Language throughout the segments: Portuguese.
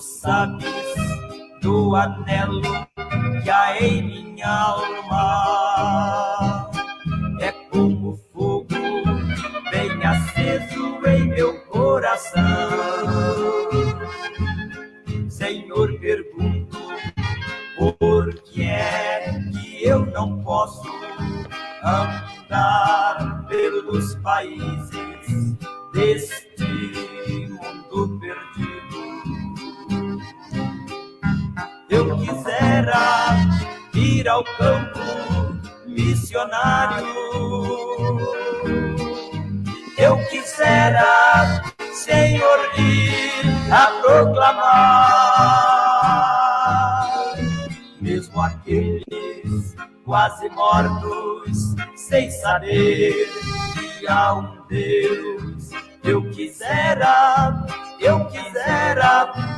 tu sabes do anelo que há em minha alma. É como fogo bem aceso em meu coração. Senhor, pergunto, por que é que eu não posso andar pelos países deste mundo perdido? Eu quisera ir ao campo missionário. Eu quisera, Senhor, ir a proclamar, mesmo aqueles quase mortos, sem saber que há um Deus. Eu quisera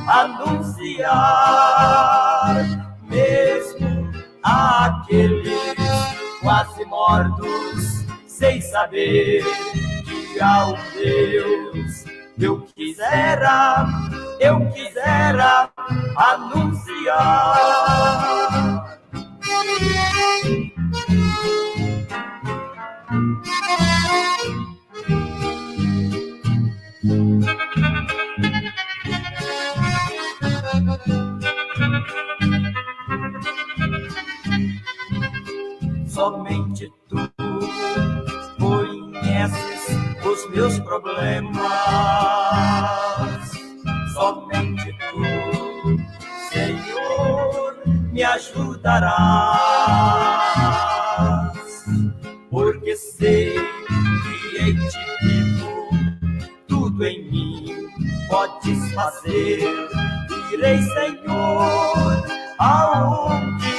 anunciar, mesmo aqueles quase mortos, sem saber que há um Deus. Eu quisera anunciar. Somente tu conheces os meus problemas. Somente tu, Senhor, me ajudarás, porque sei que em ti vivo, tudo em mim podes fazer. Irei, Senhor, aonde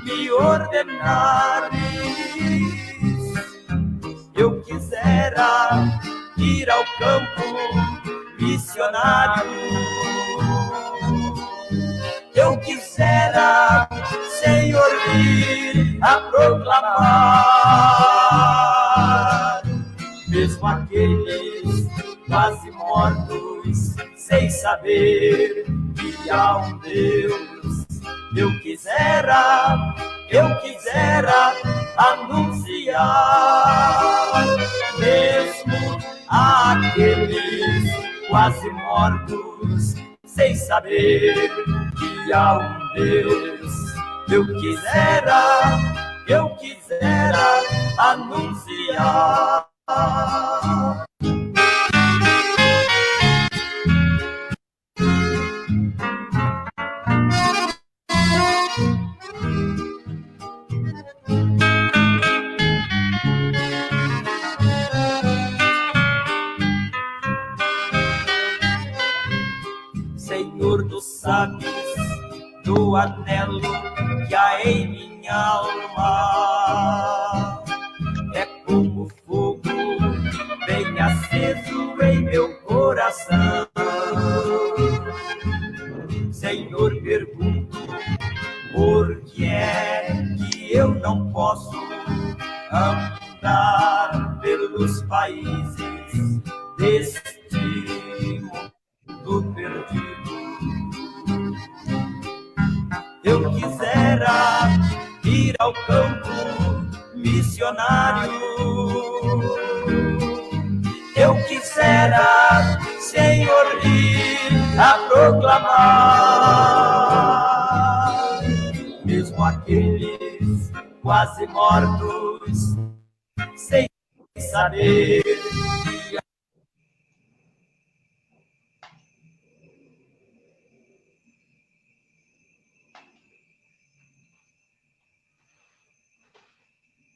me ordenares. Eu quisera ir ao campo missionário. Eu quisera, Senhor, ir a proclamar, mesmo aqueles quase mortos, sem saber que há um Deus. Eu quisera anunciar, mesmo aqueles quase mortos, sem saber que há um Deus. Eu quisera anunciar. Senhor, tu sabes do anelo que há em minha alma. É como fogo bem aceso em meu coração. Senhor, pergunto, por que é que eu não posso andar pelos países deste mundo perdido? Eu quisera ir ao campo missionário. Eu quisera, Senhor, ir a proclamar, mesmo aqueles quase mortos, sem saber que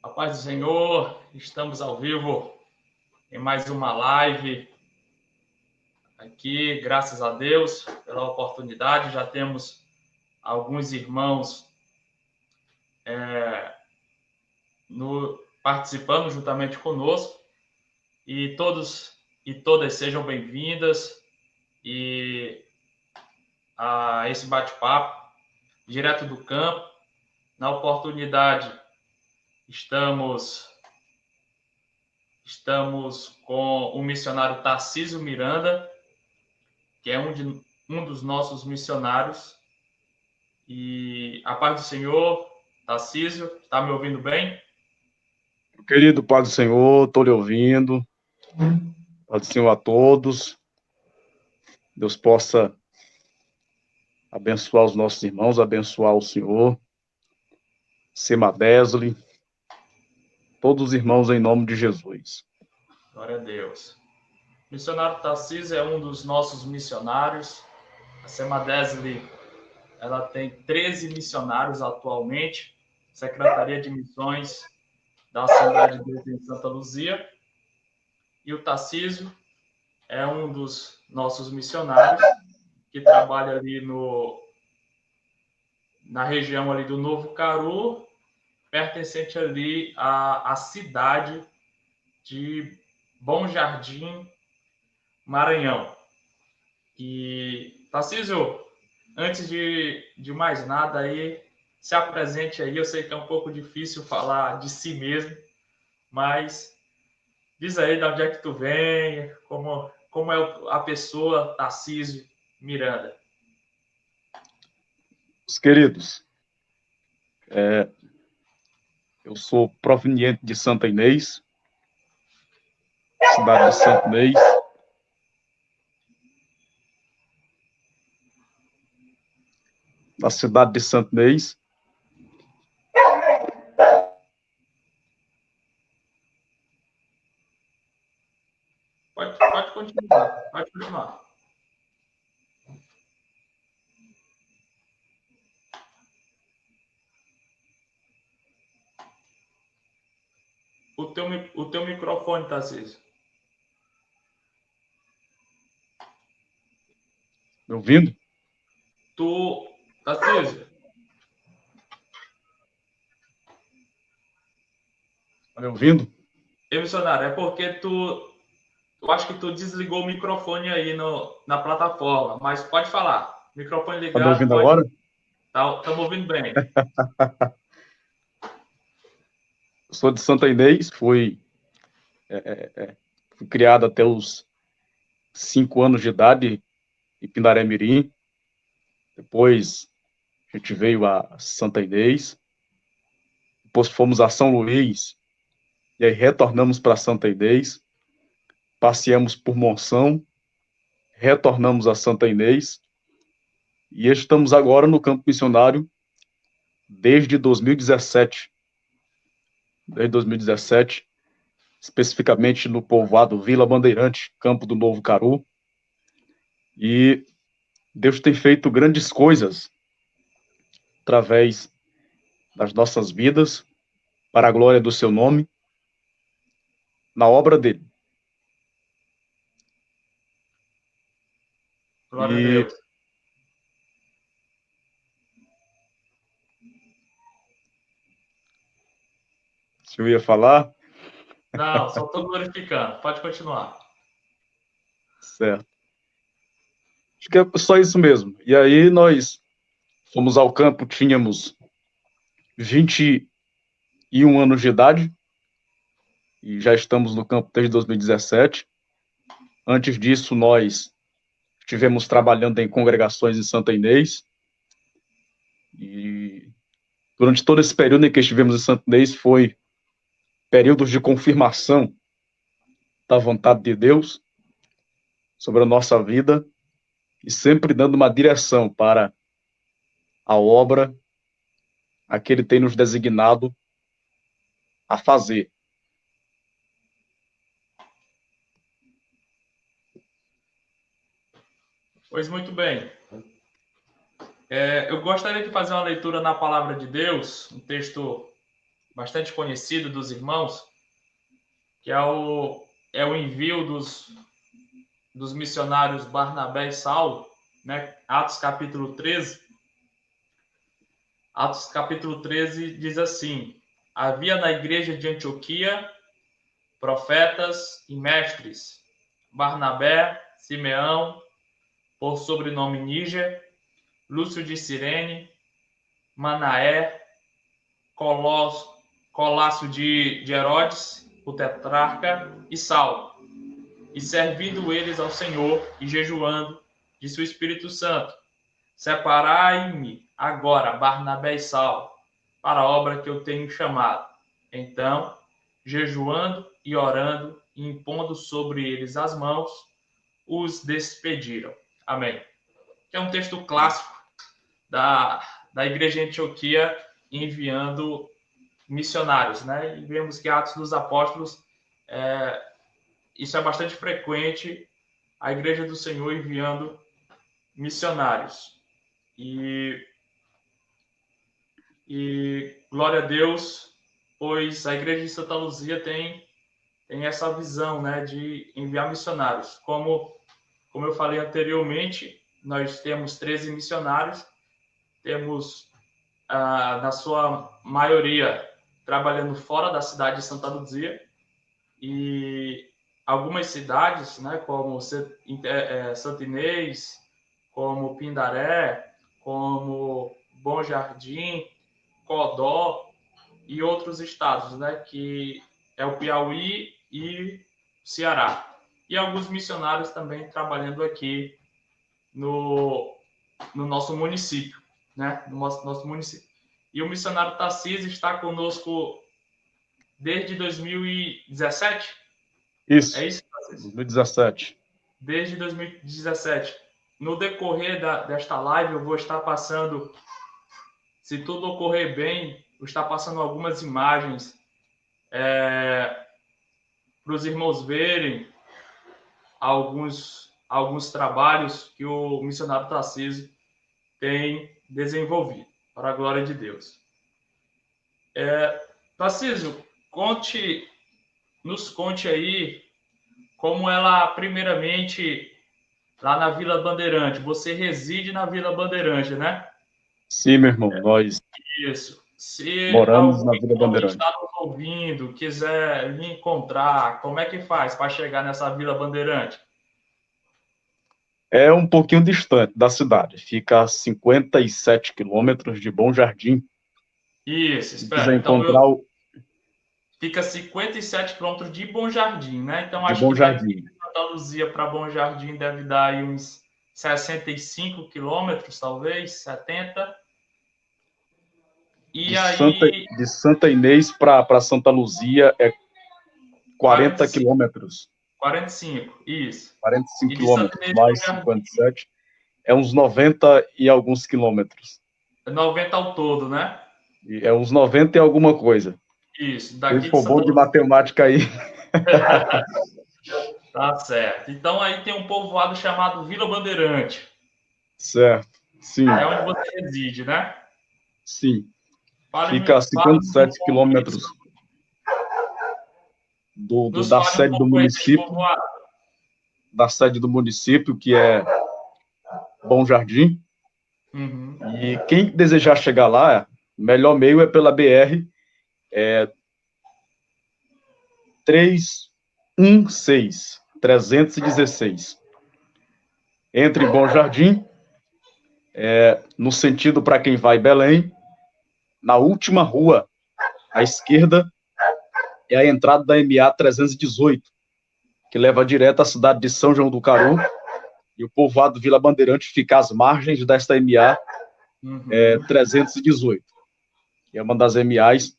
A paz do Senhor, estamos ao vivo em mais uma live aqui, graças a Deus pela oportunidade. Já temos alguns irmãos participando juntamente conosco, e todos e todas sejam bem-vindas a esse bate-papo direto do campo. Na oportunidade, estamos com o missionário Tarcísio Miranda, que é um dos nossos missionários. E a paz do Senhor, Tarcísio, está me ouvindo bem? Querido Pai do Senhor, estou lhe ouvindo. Pai do Senhor a todos. Deus possa abençoar os nossos irmãos, abençoar o Senhor, Semadesli, todos os irmãos em nome de Jesus. Glória a Deus. O missionário Tarcísio é um dos nossos missionários. A Semadesli, ela tem 13 missionários atualmente, Secretaria de Missões da Assembleia de Deus em Santa Luzia. E o Tarcísio é um dos nossos missionários que trabalha ali na região ali do Novo Caru, pertencente ali à cidade de Bom Jardim, Maranhão. E, Tarcísio, antes de mais nada aí, se apresente aí. Eu sei que é um pouco difícil falar de si mesmo, mas diz aí de onde é que tu vem, como é a pessoa Tarcísio Miranda. Os queridos, eu sou proveniente de Santa Inês, cidade de Santa Inês. Na cidade de Santa Inês. Pode continuar, pode continuar. O teu microfone, Tarcísio. Me ouvindo? Tarcísio. Tá me ouvindo? Missionário, é porque eu acho que tu desligou o microfone aí na plataforma, mas pode falar. Microfone ligado. Tá me ouvindo agora? Estamos ouvindo bem. Eu sou de Santa Inês, fui criado até os 5 anos de idade em Pindaré-Mirim. Depois a gente veio a Santa Inês. Depois fomos a São Luís. E aí retornamos para Santa Inês. Passeamos por Monção. Retornamos a Santa Inês. E estamos agora no campo missionário desde 2017. Desde 2017, especificamente no povoado Vila Bandeirante, Campo do Novo Caru. E Deus tem feito grandes coisas através das nossas vidas, para a glória do seu nome, na obra dele. Glória a Deus. Se eu ia falar? Não, só estou glorificando. Pode continuar. Certo. Acho que é só isso mesmo. E aí nós fomos ao campo, tínhamos 21 anos de idade, e já estamos no campo desde 2017. Antes disso, nós estivemos trabalhando em congregações em Santa Inês, e durante todo esse período em que estivemos em Santa Inês foi períodos de confirmação da vontade de Deus sobre a nossa vida, e sempre dando uma direção para a obra a que Ele tem nos designado a fazer. Pois muito bem. Eu gostaria de fazer uma leitura na Palavra de Deus, um texto bastante conhecido dos irmãos, que é o envio dos missionários Barnabé e Saulo, né? Atos capítulo 13. Atos capítulo 13 diz assim: havia na igreja de Antioquia profetas e mestres, Barnabé, Simeão, por sobrenome Níger, Lúcio de Cirene, Manaé, Colácio de Herodes, o tetrarca, e Saulo. E servindo eles ao Senhor e jejuando, disse o Espírito Santo: separai-me agora, Barnabé e Saulo, para a obra que eu tenho chamado. Então, jejuando e orando, e impondo sobre eles as mãos, os despediram. Amém. Que é um texto clássico da igreja de Antioquia enviando missionários, né? E vemos que Atos dos Apóstolos, isso é bastante frequente, a igreja do Senhor enviando missionários. E glória a Deus, pois a igreja de Santa Luzia tem essa visão, né, de enviar missionários. Como eu falei anteriormente, nós temos 13 missionários, temos, na sua maioria, trabalhando fora da cidade de Santa Luzia, e algumas cidades, né, como Santa Inês, como Pindaré, como Bom Jardim, Codó e outros estados, né, que é o Piauí e Ceará. E alguns missionários também trabalhando aqui no nosso município, né, no nosso município. E o missionário Tarcísio está conosco desde 2017? Isso. É isso, Tarcísio? 2017. Desde 2017. No decorrer desta live, eu vou estar passando, se tudo ocorrer bem, vou estar passando algumas imagens para os irmãos verem alguns trabalhos que o missionário Tarcísio tem desenvolvido, para a glória de Deus. Tarcísio, nos conte aí como ela, primeiramente, lá na Vila Bandeirante. Você reside na Vila Bandeirante, né? Sim, meu irmão, nós Isso. Se moramos na alguém Vila que Bandeirante. está nos ouvindo quiser me encontrar, como é que faz para chegar nessa Vila Bandeirante? É um pouquinho distante da cidade, fica a 57 quilômetros de Bom Jardim. Isso, Se espera. quiser Então, encontrar fica 57 quilômetros de Bom Jardim, né? Então, de acho Bom que daqui Jardim. de Santa Luzia para Bom Jardim deve dar aí uns 65 quilômetros, talvez, 70. E aí, De Santa Inês para Santa Luzia é 40 45, quilômetros. 45, isso. 45 E de Santa quilômetros, Inês para Bom mais Jardim, 57, é uns 90 e alguns quilômetros. 90 ao todo, né? É uns 90 e alguma coisa. Isso, Quem daqui de for bom Santa de Luzia. matemática aí. Tá certo. Então, aí tem um povoado chamado Vila Bandeirante. Certo, sim, É onde você reside, né? sim. Fale-me Fica a um 57 pouco aí, quilômetros nos da fale um sede do pouco aí desse município, povoado. que é Bom Jardim. Uhum. E quem desejar chegar lá, melhor meio é pela BR 316. Entre Bom Jardim, no sentido para quem vai Belém, na última rua à esquerda é a entrada da MA 318, que leva direto à cidade de São João do Caru, e o povoado Vila Bandeirante fica às margens desta MA 318, que é uma das MAs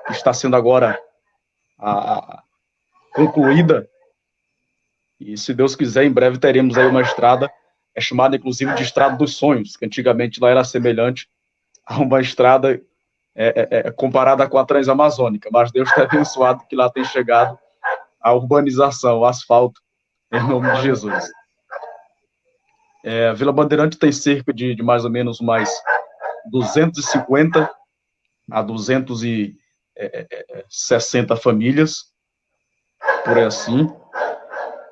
que está sendo agora concluída, e se Deus quiser, em breve teremos aí uma estrada, chamada inclusive de Estrada dos Sonhos, que antigamente lá era semelhante a uma estrada comparada com a Transamazônica, mas Deus tem abençoado que lá tem chegado a urbanização, o asfalto, em nome de Jesus. A Vila Bandeirante tem cerca de mais ou menos mais 250 a 260 famílias, por aí assim,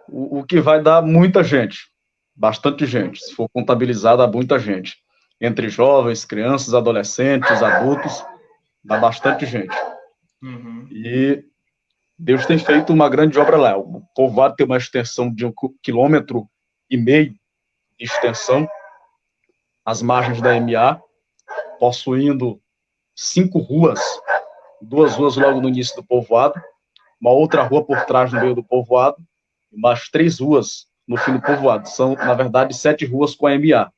o que vai dar muita gente, bastante gente, se for contabilizado, dá muita gente, entre jovens, crianças, adolescentes, adultos, dá bastante gente. Uhum. E Deus tem feito uma grande obra lá. O povoado tem uma extensão de 1,5 km de extensão, às margens da MA, possuindo 5 ruas, 2 ruas logo no início do povoado, uma outra rua por trás no meio do povoado, mais 3 ruas no fim do povoado. São, na verdade, 7 ruas com a MA.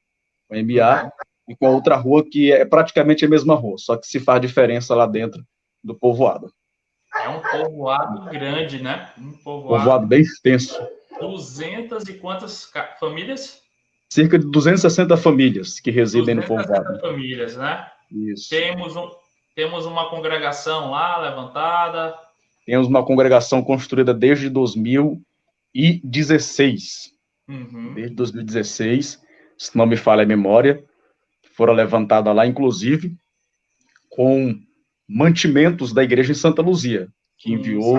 Com a MA e com a outra rua que é praticamente a mesma rua, só que se faz diferença lá dentro do povoado. É um povoado grande, né? Um Povoado bem extenso. 200 e quantas famílias? Cerca de 260 famílias que residem no 260 povoado. famílias, né? Isso. Temos uma congregação lá levantada. Temos uma congregação construída desde 2016. Desde 2016, se não me falha a memória, foram levantadas lá, inclusive, com mantimentos da igreja em Santa Luzia, que enviou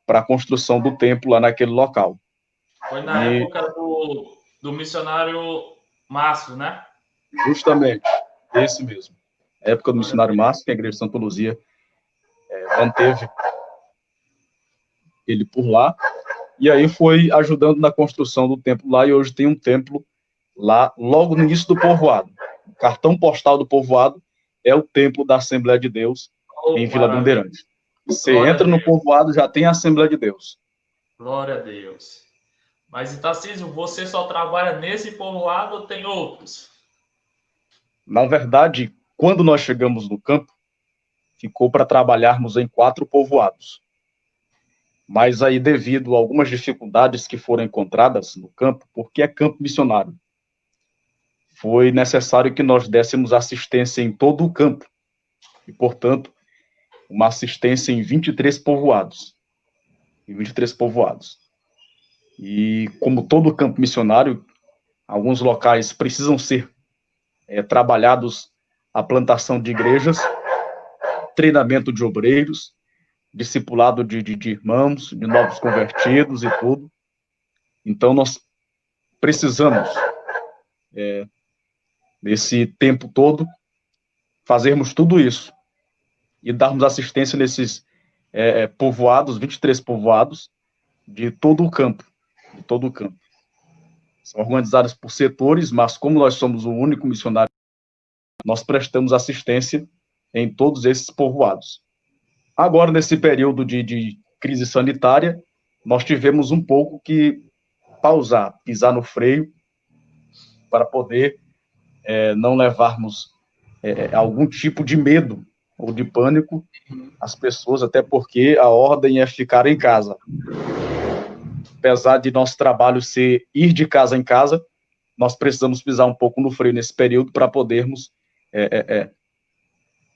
para a construção do templo lá naquele local. Foi na época do missionário Márcio, né? Justamente, esse mesmo. A época do missionário Márcio, que a igreja de Santa Luzia manteve ele por lá, e aí foi ajudando na construção do templo lá, e hoje tem um templo lá, logo no início do povoado. O cartão postal do povoado é o templo da Assembleia de Deus, em Vila Bandeirante. Você entra no povoado, já tem a Assembleia de Deus. Glória a Deus. Mas, Tarcísio, você só trabalha nesse povoado ou tem outros? Na verdade, quando nós chegamos no campo, ficou para trabalharmos em 4 povoados. Mas aí, devido a algumas dificuldades que foram encontradas no campo, porque é campo missionário, foi necessário que nós dessemos assistência em todo o campo. E, portanto, uma assistência em 23 povoados. E, como todo campo missionário, alguns locais precisam ser trabalhados a plantação de igrejas, treinamento de obreiros, discipulado de irmãos, de novos convertidos e tudo. Então, nós precisamos, nesse tempo todo, fazermos tudo isso e darmos assistência nesses povoados, 23 povoados, de todo o campo. São organizados por setores, mas como nós somos o único missionário, nós prestamos assistência em todos esses povoados. Agora, nesse período de crise sanitária, nós tivemos um pouco que pausar, pisar no freio, para poder não levarmos algum tipo de medo ou de pânico às pessoas, até porque a ordem é ficar em casa. Apesar de nosso trabalho ser ir de casa em casa, nós precisamos pisar um pouco no freio nesse período para podermos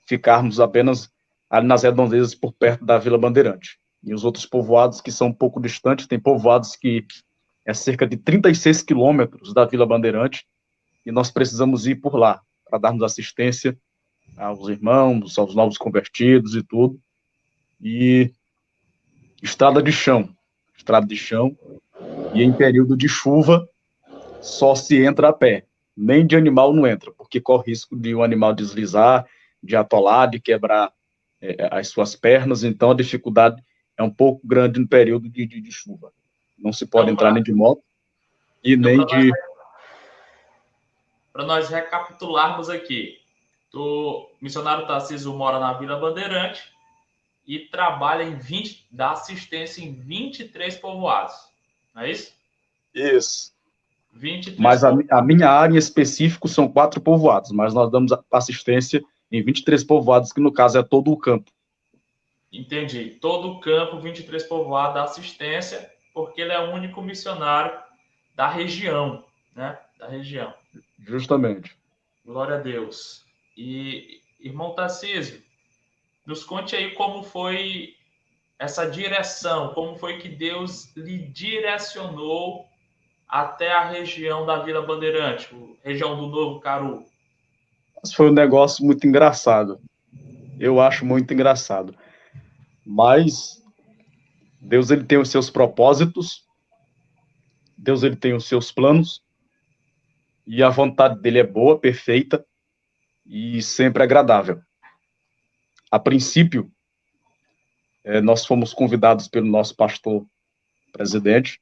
ficarmos apenas ali nas redondezas por perto da Vila Bandeirante. E os outros povoados que são um pouco distantes, tem povoados que é cerca de 36 quilômetros da Vila Bandeirante, e nós precisamos ir por lá, para darmos assistência aos irmãos, aos novos convertidos e tudo. E estrada de chão, e em período de chuva, só se entra a pé, nem de animal não entra, porque corre risco de um animal deslizar, de atolar, de quebrar as suas pernas, então a dificuldade é um pouco grande no período de chuva. Não se pode entrar nem de moto e nem de... Para nós recapitularmos aqui, o missionário Tarcísio mora na Vila Bandeirante e trabalha dá assistência em 23 povoados, não é isso? Isso. 23 mas a minha área em específico são 4 povoados, mas nós damos assistência em 23 povoados, que no caso é todo o campo. Entendi. Todo o campo, 23 povoados, dá assistência, porque ele é o único missionário da região, né? Da região. Justamente. Glória a Deus. E, irmão Tarcísio, nos conte aí como foi essa direção, como foi que Deus lhe direcionou até a região da Vila Bandeirante, região do Novo Caru. Mas foi um negócio muito engraçado. Eu acho muito engraçado. Mas Deus, ele tem os seus propósitos, Deus, ele tem os seus planos, e a vontade dele é boa, perfeita e sempre agradável. A princípio, nós fomos convidados pelo nosso pastor presidente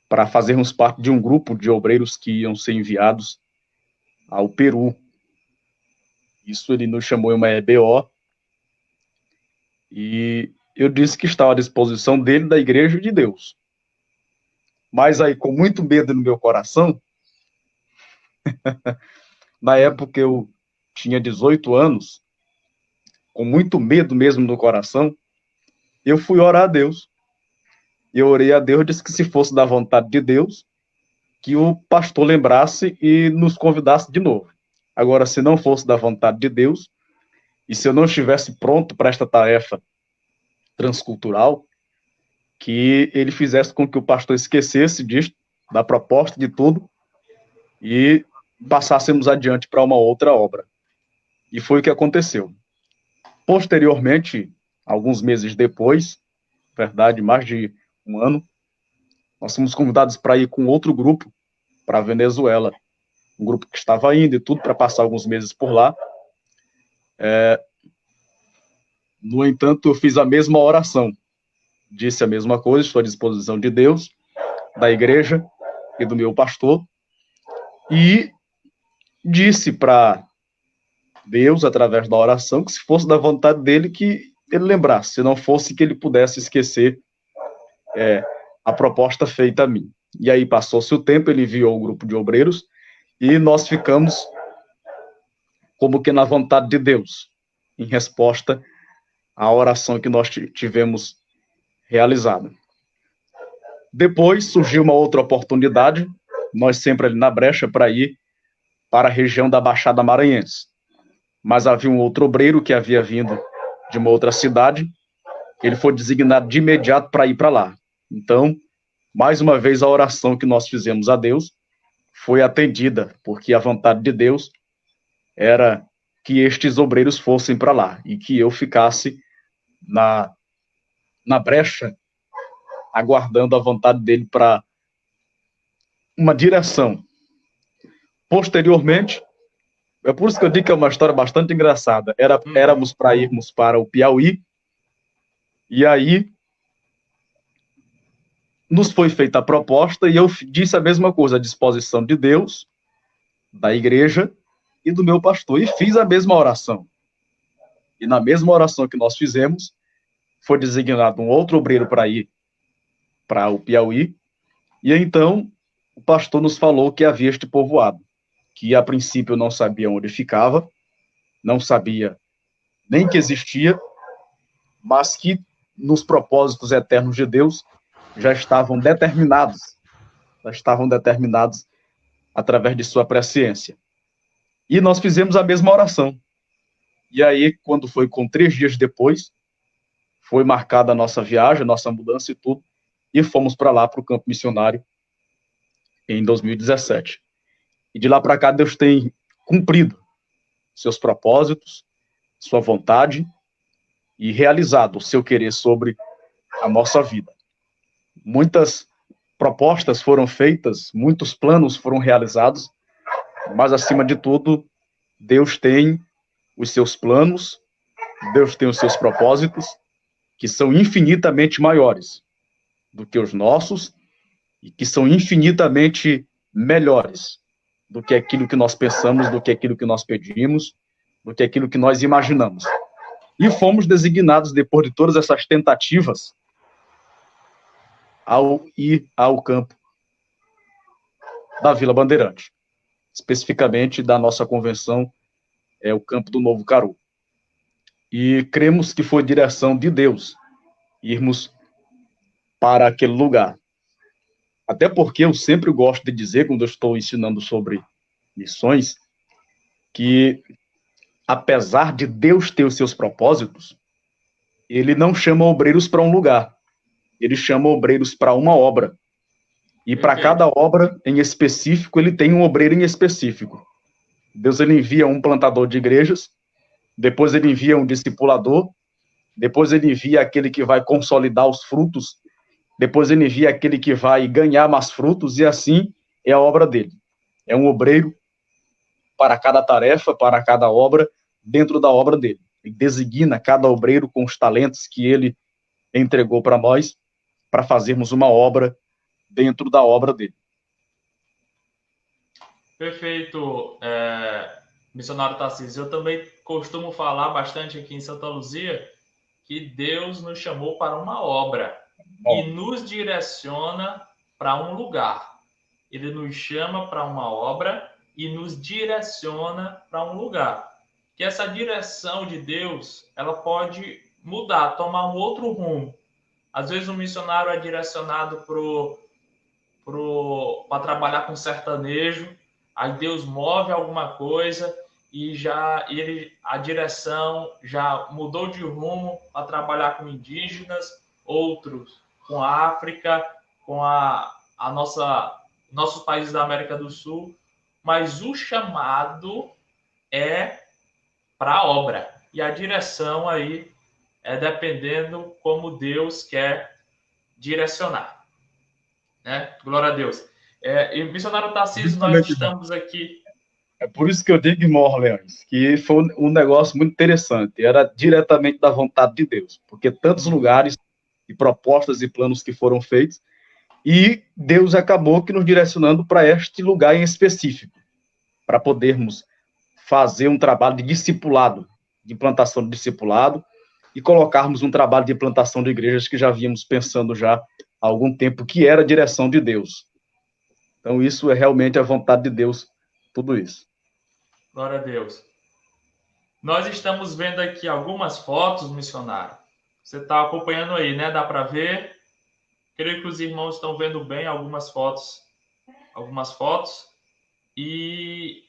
para fazermos parte de um grupo de obreiros que iam ser enviados ao Peru. Isso ele nos chamou em uma EBO, e eu disse que estava à disposição dele, da Igreja de Deus. Mas aí, com muito medo no meu coração, na época eu tinha 18 anos, com muito medo mesmo no coração, eu fui orar a Deus. Eu orei a Deus, disse que se fosse da vontade de Deus, que o pastor lembrasse e nos convidasse de novo. Agora, se não fosse da vontade de Deus, e se eu não estivesse pronto para esta tarefa transcultural, que ele fizesse com que o pastor esquecesse disto, da proposta de tudo, e passássemos adiante para uma outra obra. E foi o que aconteceu. Posteriormente, alguns meses depois, verdade, mais de um ano, nós fomos convidados para ir com outro grupo para a Venezuela, um grupo que estava indo e tudo para passar alguns meses por lá. No entanto, eu fiz a mesma oração, disse a mesma coisa, estou à disposição de Deus, da igreja e do meu pastor, e disse para Deus, através da oração, que se fosse da vontade dele, que ele lembrasse, se não fosse, que ele pudesse esquecer a proposta feita a mim. E aí passou-se o tempo, ele enviou um grupo de obreiros, e nós ficamos como que na vontade de Deus, em resposta à oração que nós tivemos realizada. Depois surgiu uma outra oportunidade, nós sempre ali na brecha para ir para a região da Baixada Maranhense. Mas havia um outro obreiro que havia vindo de uma outra cidade, ele foi designado de imediato para ir para lá. Então, mais uma vez, a oração que nós fizemos a Deus foi atendida, porque a vontade de Deus era que estes obreiros fossem para lá e que eu ficasse na brecha, aguardando a vontade dele para uma direção. Posteriormente, é por isso que eu digo que é uma história bastante engraçada. Éramos para irmos para o Piauí, e aí nos foi feita a proposta, e eu disse a mesma coisa, à disposição de Deus, da igreja e do meu pastor, e fiz a mesma oração. E na mesma oração que nós fizemos, foi designado um outro obreiro para ir para o Piauí, e então o pastor nos falou que havia este povoado, que a princípio não sabia onde ficava, não sabia nem que existia, mas que nos propósitos eternos de Deus já estavam determinados através de sua presciência. E nós fizemos a mesma oração. E aí, quando foi com 3 dias depois, foi marcada a nossa viagem, a nossa mudança e tudo, e fomos para lá, para o campo missionário, em 2017. E de lá para cá, Deus tem cumprido seus propósitos, sua vontade, e realizado o seu querer sobre a nossa vida. Muitas propostas foram feitas, muitos planos foram realizados, mas, acima de tudo, Deus tem os seus planos, Deus tem os seus propósitos, que são infinitamente maiores do que os nossos e que são infinitamente melhores do que aquilo que nós pensamos, do que aquilo que nós pedimos, do que aquilo que nós imaginamos. E fomos designados, depois de todas essas tentativas, ao ir ao campo da Vila Bandeirante, especificamente da nossa convenção, o campo do Novo Caru. E cremos que foi direção de Deus irmos para aquele lugar. Até porque eu sempre gosto de dizer, quando eu estou ensinando sobre missões, que apesar de Deus ter os seus propósitos, ele não chama obreiros para um lugar, ele chama obreiros para uma obra. E para cada obra em específico, ele tem um obreiro em específico. Deus ele envia um plantador de igrejas, depois ele envia um discipulador, depois ele envia aquele que vai consolidar os frutos, depois ele envia aquele que vai ganhar mais frutos, e assim é a obra dele. É um obreiro para cada tarefa, para cada obra, dentro da obra dele. Ele designa cada obreiro com os talentos que ele entregou para nós, para fazermos uma obra dentro da obra dele. Perfeito, missionário Tarcísio. Eu também costumo falar bastante aqui em Santa Luzia que Deus nos chamou para uma obra e nos direciona para um lugar. Ele nos chama para uma obra e nos direciona para um lugar. Que essa direção de Deus, ela pode mudar, tomar um outro rumo. Às vezes o missionário é direcionado para trabalhar com sertanejo, aí Deus move alguma coisa e a direção já mudou de rumo para trabalhar com indígenas, outros com a África, com nossos países da América do Sul, mas o chamado é para a obra. E a direção aí é dependendo como Deus quer direcionar. Né? Glória a Deus. E missionário Tarcísio, nós estamos aqui. É por isso que eu digo, irmão Orleans, que foi um negócio muito interessante. Era diretamente da vontade de Deus, porque tantos lugares e propostas e planos que foram feitos, e Deus acabou que nos direcionando para este lugar em específico, para podermos fazer um trabalho de discipulado, de implantação de discipulado, e colocarmos um trabalho de implantação de igrejas que já vínhamos pensando já há algum tempo, que era a direção de Deus. Então, isso é realmente a vontade de Deus, tudo isso. Glória a Deus. Nós estamos vendo aqui algumas fotos, missionário. Você está acompanhando aí, né? Dá para ver? Creio que os irmãos estão vendo bem algumas fotos. E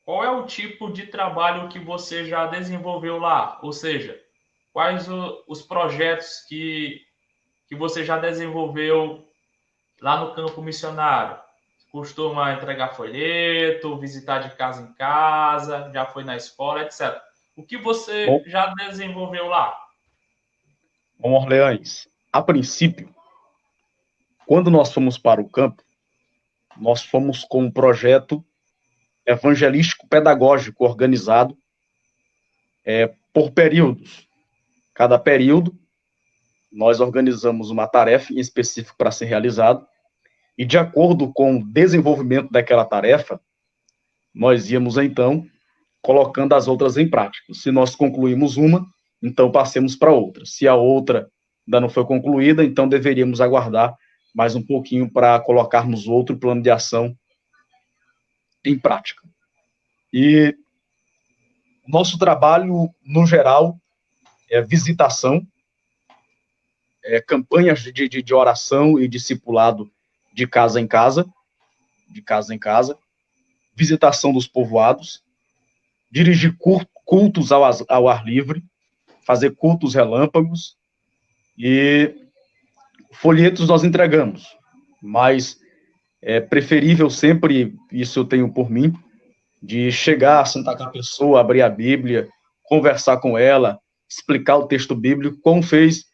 qual é o tipo de trabalho que você já desenvolveu lá? Ou seja, quais os projetos que você já desenvolveu lá no campo missionário? Costuma entregar folheto, visitar de casa em casa, já foi na escola, etc. O que você já desenvolveu lá? Bom, Orleans, a princípio, quando nós fomos para o campo, nós fomos com um projeto evangelístico-pedagógico organizado por períodos. Cada período, nós organizamos uma tarefa em específico para ser realizado, e de acordo com o desenvolvimento daquela tarefa, nós íamos, então, colocando as outras em prática. Se nós concluímos uma, então passemos para outra. Se a outra ainda não foi concluída, então deveríamos aguardar mais um pouquinho para colocarmos outro plano de ação em prática. E nosso trabalho, no geral, é visitação, campanhas de oração e discipulado de casa em casa, visitação dos povoados, dirigir cultos ao ar livre, fazer cultos relâmpagos, e folhetos nós entregamos, mas é preferível sempre, isso eu tenho por mim, de chegar, sentar com a pessoa, abrir a Bíblia, conversar com ela, explicar o texto bíblico, como fez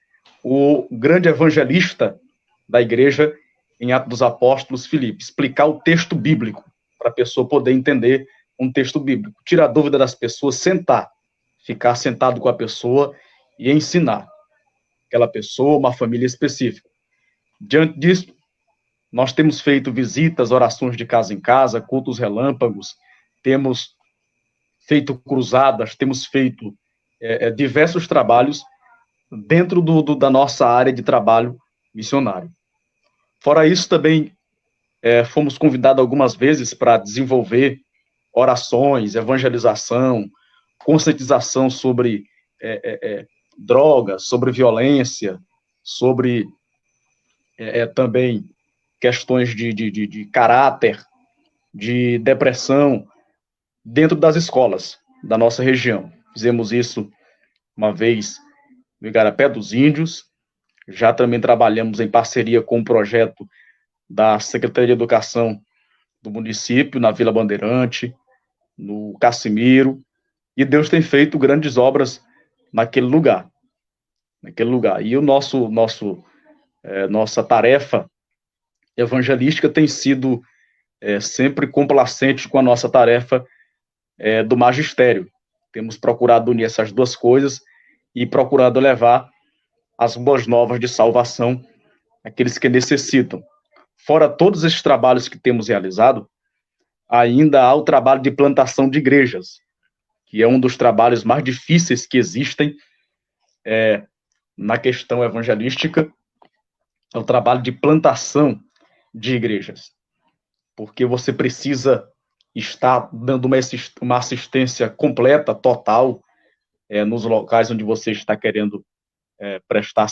o grande evangelista da igreja em Atos dos Apóstolos, Filipe, explicar o texto bíblico, para a pessoa poder entender um texto bíblico, tirar dúvida das pessoas, ficar sentado com a pessoa e ensinar aquela pessoa, uma família específica. Diante disso, nós temos feito visitas, orações de casa em casa, cultos relâmpagos, temos feito cruzadas, temos feito diversos trabalhos dentro da nossa área de trabalho missionário. Fora isso, também fomos convidados algumas vezes para desenvolver orações, evangelização, conscientização sobre drogas, sobre violência, sobre também questões de caráter, de depressão, dentro das escolas da nossa região. Fizemos isso uma vez no Igarapé dos Índios, já também trabalhamos em parceria com um projeto da Secretaria de Educação do município, na Vila Bandeirante, no Cassimiro, e Deus tem feito grandes obras naquele lugar. E nossa tarefa evangelística tem sido sempre complacente com a nossa tarefa do magistério. Temos procurado unir essas duas coisas e procurado levar as boas novas de salvação àqueles que necessitam. Fora todos esses trabalhos que temos realizado, ainda há o trabalho de plantação de igrejas, que é um dos trabalhos mais difíceis que existem na questão evangelística. É o trabalho de plantação de igrejas, porque você precisa estar dando uma assistência completa, total, nos locais onde você está querendo prestar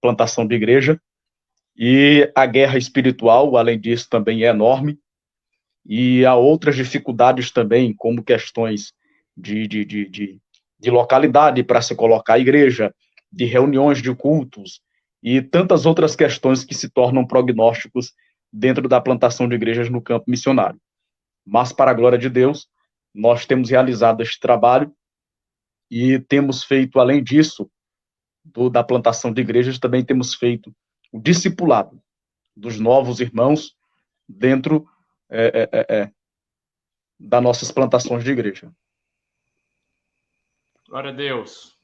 plantação de igreja. E a guerra espiritual, além disso, também é enorme. E há outras dificuldades também, como questões de localidade para se colocar a igreja, de reuniões de cultos, e tantas outras questões que se tornam prognósticos dentro da plantação de igrejas no campo missionário. Mas, para a glória de Deus, nós temos realizado este trabalho e temos feito, além disso, da plantação de igrejas, também temos feito o discipulado dos novos irmãos dentro das nossas plantações de igreja. Glória a Deus.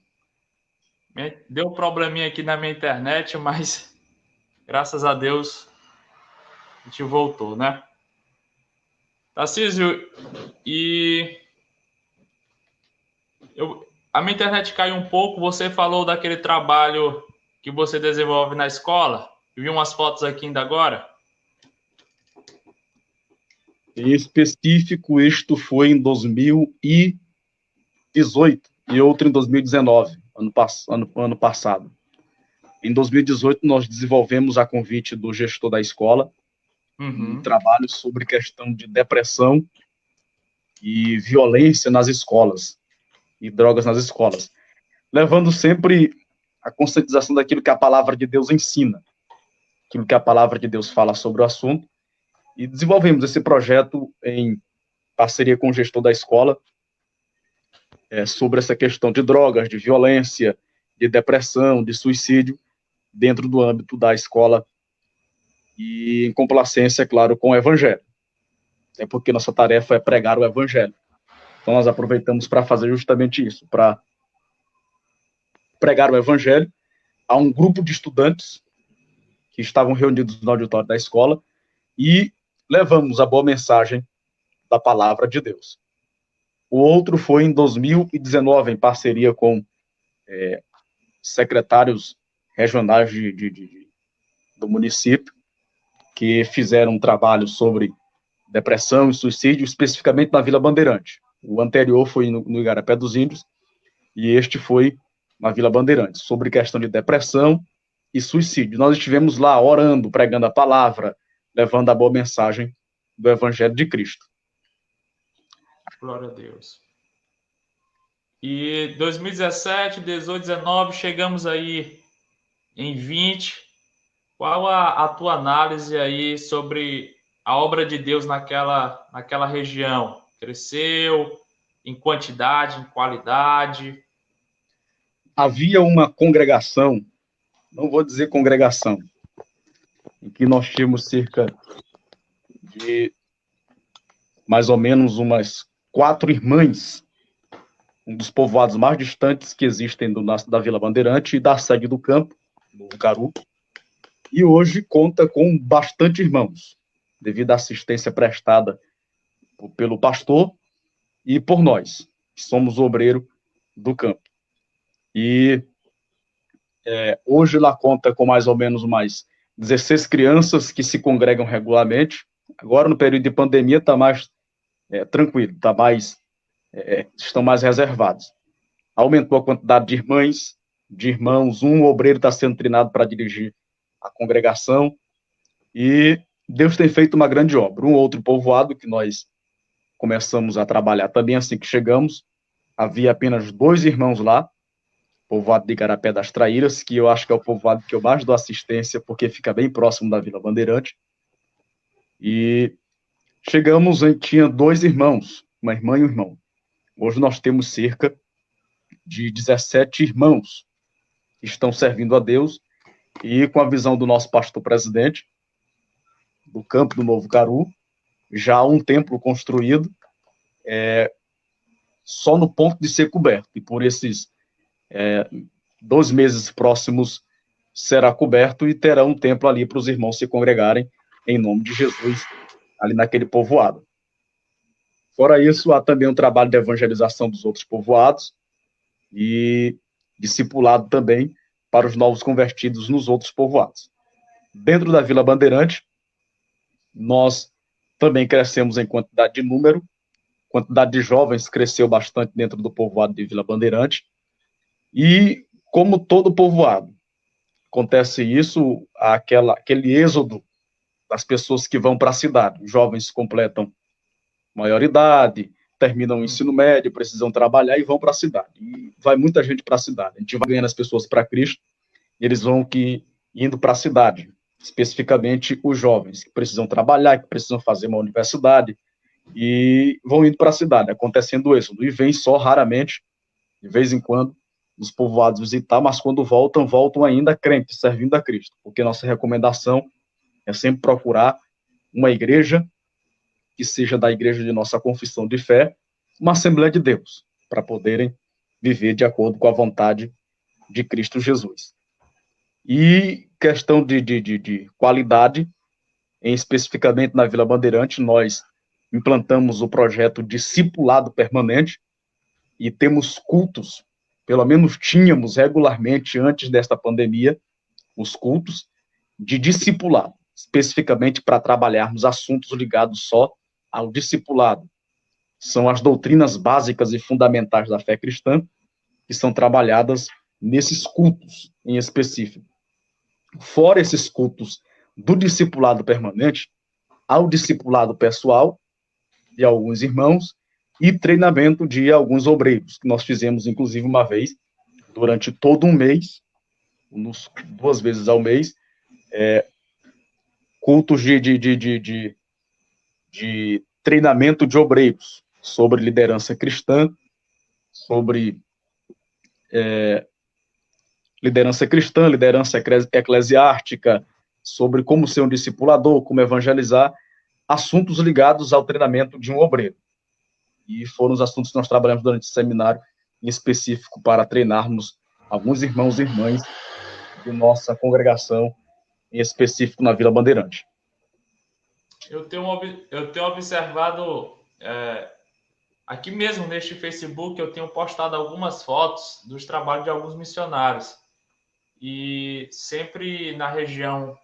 Deu um probleminha aqui na minha internet, mas graças a Deus a gente voltou, né? Tarcísio, a minha internet caiu um pouco. Você falou daquele trabalho que você desenvolve na escola. Eu vi umas fotos aqui ainda agora. Em específico, isto foi em 2018 e outro em 2019, ano passado. Em 2018, nós desenvolvemos, a convite do gestor da escola, um trabalho sobre questão de depressão e violência nas escolas, e drogas nas escolas, levando sempre a conscientização daquilo que a palavra de Deus ensina, aquilo que a palavra de Deus fala sobre o assunto, e desenvolvemos esse projeto em parceria com o gestor da escola, sobre essa questão de drogas, de violência, de depressão, de suicídio, dentro do âmbito da escola, e em complacência, claro, com o evangelho. É porque nossa tarefa é pregar o evangelho. Então, nós aproveitamos para fazer justamente isso, para pregar o evangelho a um grupo de estudantes que estavam reunidos no auditório da escola e levamos a boa mensagem da palavra de Deus. O outro foi em 2019, em parceria com secretários regionais do município, que fizeram um trabalho sobre depressão e suicídio, especificamente na Vila Bandeirante. O anterior foi no Igarapé dos Índios, e este foi na Vila Bandeirante, sobre questão de depressão e suicídio. Nós estivemos lá orando, pregando a palavra, levando a boa mensagem do Evangelho de Cristo. Glória a Deus. E 2017, 18, 19, chegamos aí em 20. Qual a tua análise aí sobre a obra de Deus naquela região? Cresceu em quantidade, em qualidade? Havia uma congregação, não vou dizer congregação, em que nós tínhamos cerca de mais ou menos umas 4 irmãs, um dos povoados mais distantes que existem da Vila Bandeirante e da sede do campo, do Caru, e hoje conta com bastante irmãos, devido à assistência prestada pelo pastor e por nós, que somos o obreiro do campo. E hoje lá conta com mais ou menos mais 16 crianças que se congregam regularmente. Agora, no período de pandemia, está mais tranquilo, estão mais reservados. Aumentou a quantidade de irmãs, de irmãos, um obreiro está sendo treinado para dirigir a congregação, e Deus tem feito uma grande obra. Um outro povoado que nós começamos a trabalhar também assim que chegamos, havia apenas 2 irmãos lá, povoado de Igarapé das Traíras, que eu acho que é o povoado que eu mais dou assistência, porque fica bem próximo da Vila Bandeirante. E chegamos, tinha 2 irmãos, uma irmã e um irmão. Hoje nós temos cerca de 17 irmãos que estão servindo a Deus, e com a visão do nosso pastor-presidente, do campo do Novo Caru, já há um templo construído, só no ponto de ser coberto, e por esses 2 meses próximos será coberto, e terá um templo ali para os irmãos se congregarem em nome de Jesus, ali naquele povoado. Fora isso, há também um trabalho de evangelização dos outros povoados, e discipulado também para os novos convertidos nos outros povoados. Dentro da Vila Bandeirante, Nós também crescemos em quantidade de número, quantidade de jovens cresceu bastante dentro do povoado de Vila Bandeirante, e como todo povoado, acontece isso, aquele êxodo das pessoas que vão para a cidade. Os jovens completam maioridade, terminam o ensino médio, precisam trabalhar e vão para a cidade. E vai muita gente para a cidade. A gente vai ganhando as pessoas para Cristo, e eles vão indo para a cidade, especificamente os jovens que precisam trabalhar, que precisam fazer uma universidade, e vão indo para a cidade, acontecendo isso. E vem só raramente, de vez em quando, os povoados visitar, mas quando voltam, voltam ainda crentes, servindo a Cristo, porque nossa recomendação é sempre procurar uma igreja que seja da igreja de nossa confissão de fé, uma Assembleia de Deus, para poderem viver de acordo com a vontade de Cristo Jesus. E questão de qualidade, especificamente na Vila Bandeirante, nós implantamos o projeto Discipulado Permanente e temos cultos, pelo menos tínhamos regularmente antes desta pandemia, os cultos de discipulado, especificamente para trabalharmos assuntos ligados só ao discipulado. São as doutrinas básicas e fundamentais da fé cristã que são trabalhadas nesses cultos em específico. Fora esses cultos do discipulado permanente, ao discipulado pessoal de alguns irmãos e treinamento de alguns obreiros, que nós fizemos, inclusive, uma vez, durante todo um mês, 2 vezes ao mês, cultos de treinamento de obreiros, sobre liderança cristã, sobre liderança cristã, liderança eclesiástica, sobre como ser um discipulador, como evangelizar, assuntos ligados ao treinamento de um obreiro. E foram os assuntos que nós trabalhamos durante esse seminário, em específico para treinarmos alguns irmãos e irmãs de nossa congregação, em específico na Vila Bandeirante. Eu tenho observado, aqui mesmo neste Facebook, eu tenho postado algumas fotos dos trabalhos de alguns missionários. E sempre na região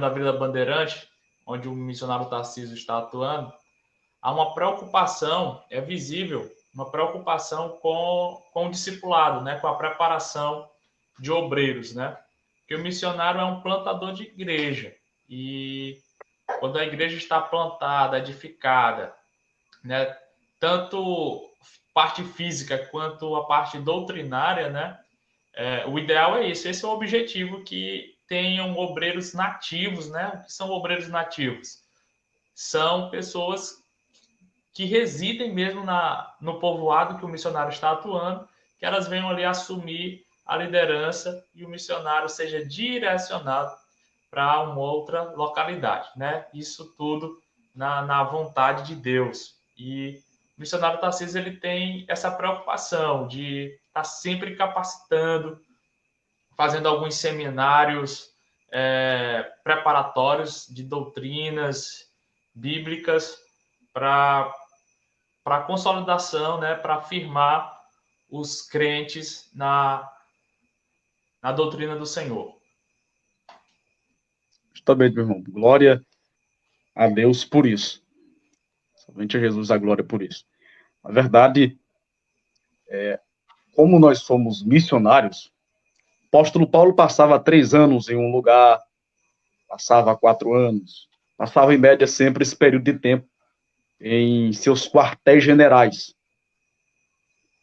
da Vila Bandeirante, onde o missionário Tarcísio está atuando, há uma preocupação, é visível, uma preocupação com o discipulado, né? Com a preparação de obreiros, né? Porque o missionário é um plantador de igreja. E quando a igreja está plantada, edificada, né? Tanto parte física quanto a parte doutrinária, né? O ideal é isso. Esse é o objetivo, que tenham obreiros nativos, né? O que são obreiros nativos? São pessoas que residem mesmo no povoado que o missionário está atuando, que elas venham ali assumir a liderança e o missionário seja direcionado para uma outra localidade, né? Isso tudo na vontade de Deus. E o missionário Tarcísio, ele tem essa preocupação de estar sempre capacitando, fazendo alguns seminários preparatórios de doutrinas bíblicas para consolidação, né? Para afirmar os crentes na doutrina do Senhor. Justamente, meu irmão. Glória a Deus por isso. Somente a Jesus a glória por isso. Na verdade, como nós somos missionários, o apóstolo Paulo passava 3 anos em um lugar, passava 4 anos, passava em média sempre esse período de tempo em seus quartéis generais,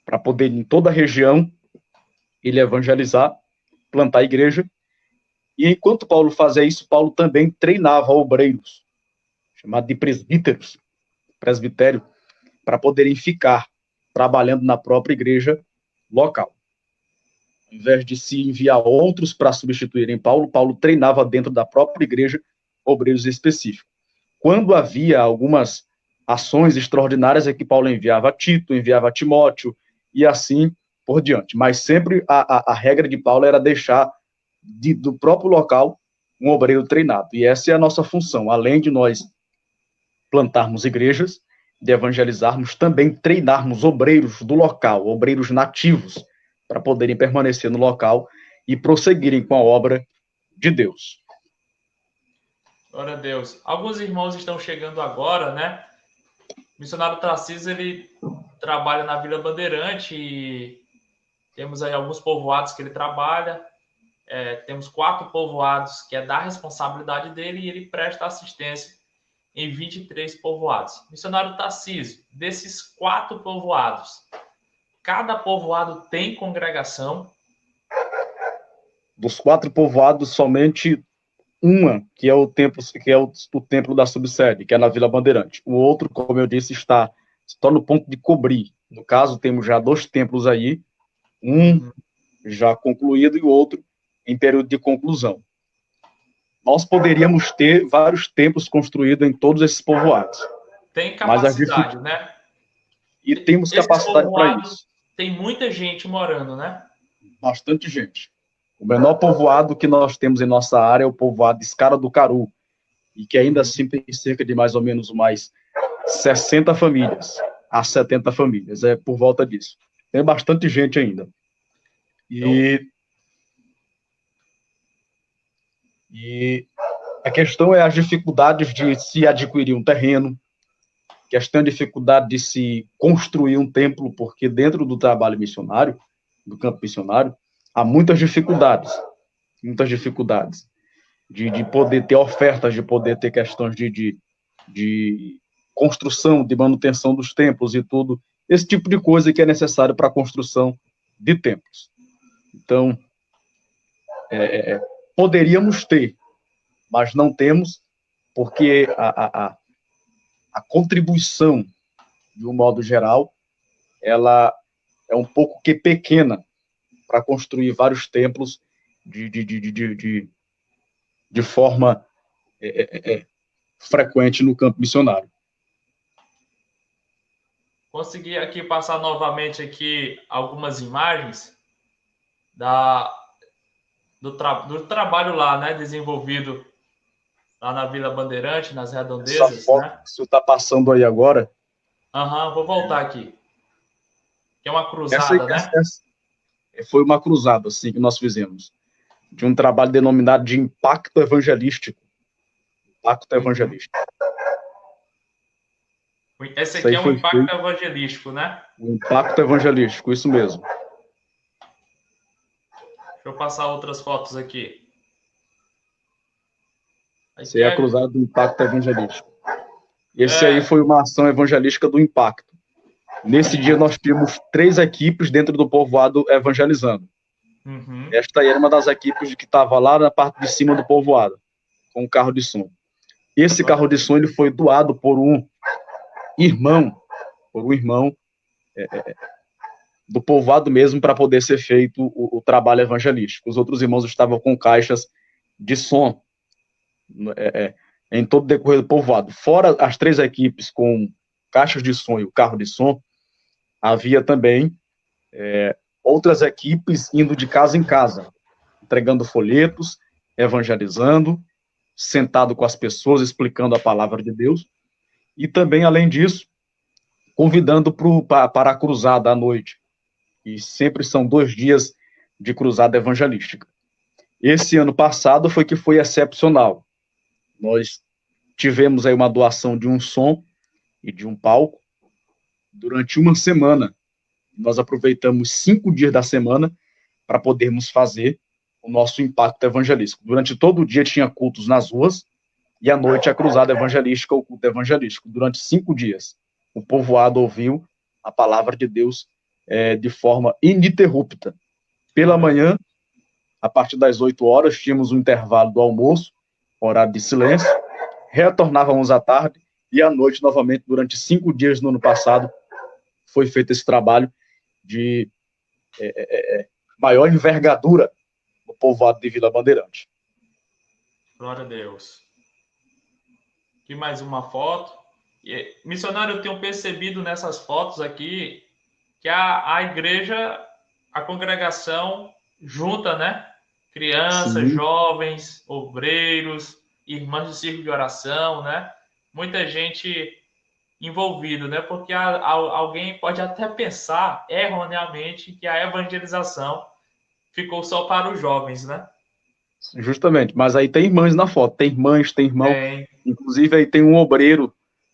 para poder, em toda a região, ele evangelizar, plantar a igreja. E enquanto Paulo fazia isso, Paulo também treinava obreiros, chamados de presbitério, para poderem ficar trabalhando na própria igreja local. Ao invés de se enviar outros para substituírem Paulo, Paulo treinava dentro da própria igreja obreiros específicos. Quando havia algumas ações extraordinárias, é que Paulo enviava Tito, enviava Timóteo, e assim por diante. Mas sempre a regra de Paulo era deixar do próprio local um obreiro treinado. E essa é a nossa função. Além de nós plantarmos igrejas, de evangelizarmos, também treinarmos obreiros do local, obreiros nativos, para poderem permanecer no local e prosseguirem com a obra de Deus. Glória a Deus. Alguns irmãos estão chegando agora, né? O missionário Tarcísio, ele trabalha na Vila Bandeirante e temos aí alguns povoados que ele trabalha. Temos 4 povoados que é da responsabilidade dele e ele presta assistência em 23 povoados. Missionário Tarcísio, desses 4 povoados, cada povoado tem congregação? Dos 4 povoados, somente uma, que é o templo da subsede, que é na Vila Bandeirante. O outro, como eu disse, está no ponto de cobrir. No caso, temos já 2 templos aí, um já concluído e o outro em período de conclusão. Nós poderíamos ter vários templos construídos em todos esses povoados. Tem capacidade, né? E temos capacidade para isso. Tem muita gente morando, né? Bastante gente. O menor povoado que nós temos em nossa área é o povoado de Escara do Caru, e que ainda assim tem cerca de mais ou menos mais 60 famílias, a 70 famílias, é por volta disso. Tem bastante gente ainda. E a questão é as dificuldades de se adquirir um terreno, questão de dificuldade de se construir um templo, porque dentro do trabalho missionário, do campo missionário, há muitas dificuldades de poder ter ofertas, de poder ter questões de construção, de manutenção dos templos e tudo, esse tipo de coisa que é necessário para a construção de templos. Então, poderíamos ter, mas não temos, porque a contribuição, de um modo geral, ela é um pouco que pequena para construir vários templos de forma frequente no campo missionário. Consegui aqui passar novamente aqui algumas imagens do trabalho lá, né, desenvolvido lá na Vila Bandeirante, nas redondezas. Essa foto, né? que você está passando aí agora. Vou voltar aqui. Que é uma cruzada, né? Foi uma cruzada, assim, que nós fizemos. De um trabalho denominado de impacto evangelístico. Impacto evangelístico. Esse aqui é um impacto evangelístico, né? O impacto evangelístico, isso mesmo. Deixa eu passar outras fotos aqui. Esse é a cruzada do impacto evangelístico. Esse aí foi uma ação evangelística do impacto. Nesse dia nós tínhamos 3 equipes dentro do povoado evangelizando. Esta aí era uma das equipes que estava lá na parte de cima do povoado, com o carro de som. Esse carro de som ele foi doado por um irmão do povoado mesmo, para poder ser feito o trabalho evangelístico. Os outros irmãos estavam com caixas de som em todo o decorrer do povoado. Fora as 3 equipes com caixas de som e o carro de som, havia também outras equipes indo de casa em casa, entregando folhetos, evangelizando, sentado com as pessoas, explicando a palavra de Deus, e também, além disso, convidando para a cruzada à noite. E sempre são 2 dias de cruzada evangelística. Esse ano passado foi excepcional. Nós tivemos aí uma doação de um som e de um palco durante uma semana. Nós aproveitamos 5 dias da semana para podermos fazer o nosso impacto evangelístico. Durante todo o dia tinha cultos nas ruas e à noite a cruzada evangelística, o culto evangelístico. Durante 5 dias, o povoado ouviu a palavra de Deus de forma ininterrupta. Pela manhã, a partir das 8 horas, tínhamos um intervalo do almoço, horário de silêncio, retornávamos à tarde e à noite, novamente, durante 5 dias no ano passado, foi feito esse trabalho de maior envergadura no povoado de Vila Bandeirante. Glória a Deus. Aqui mais uma foto. Missionário, eu tenho percebido nessas fotos aqui que a igreja, a congregação junta, né? Crianças, jovens, obreiros, irmãs do círculo de oração, né? Muita gente envolvida, né? Porque alguém pode até pensar erroneamente que a evangelização ficou só para os jovens, né? Justamente, mas aí tem irmãs na foto, tem irmãs, tem irmão, Tem. inclusive aí tem um obreiro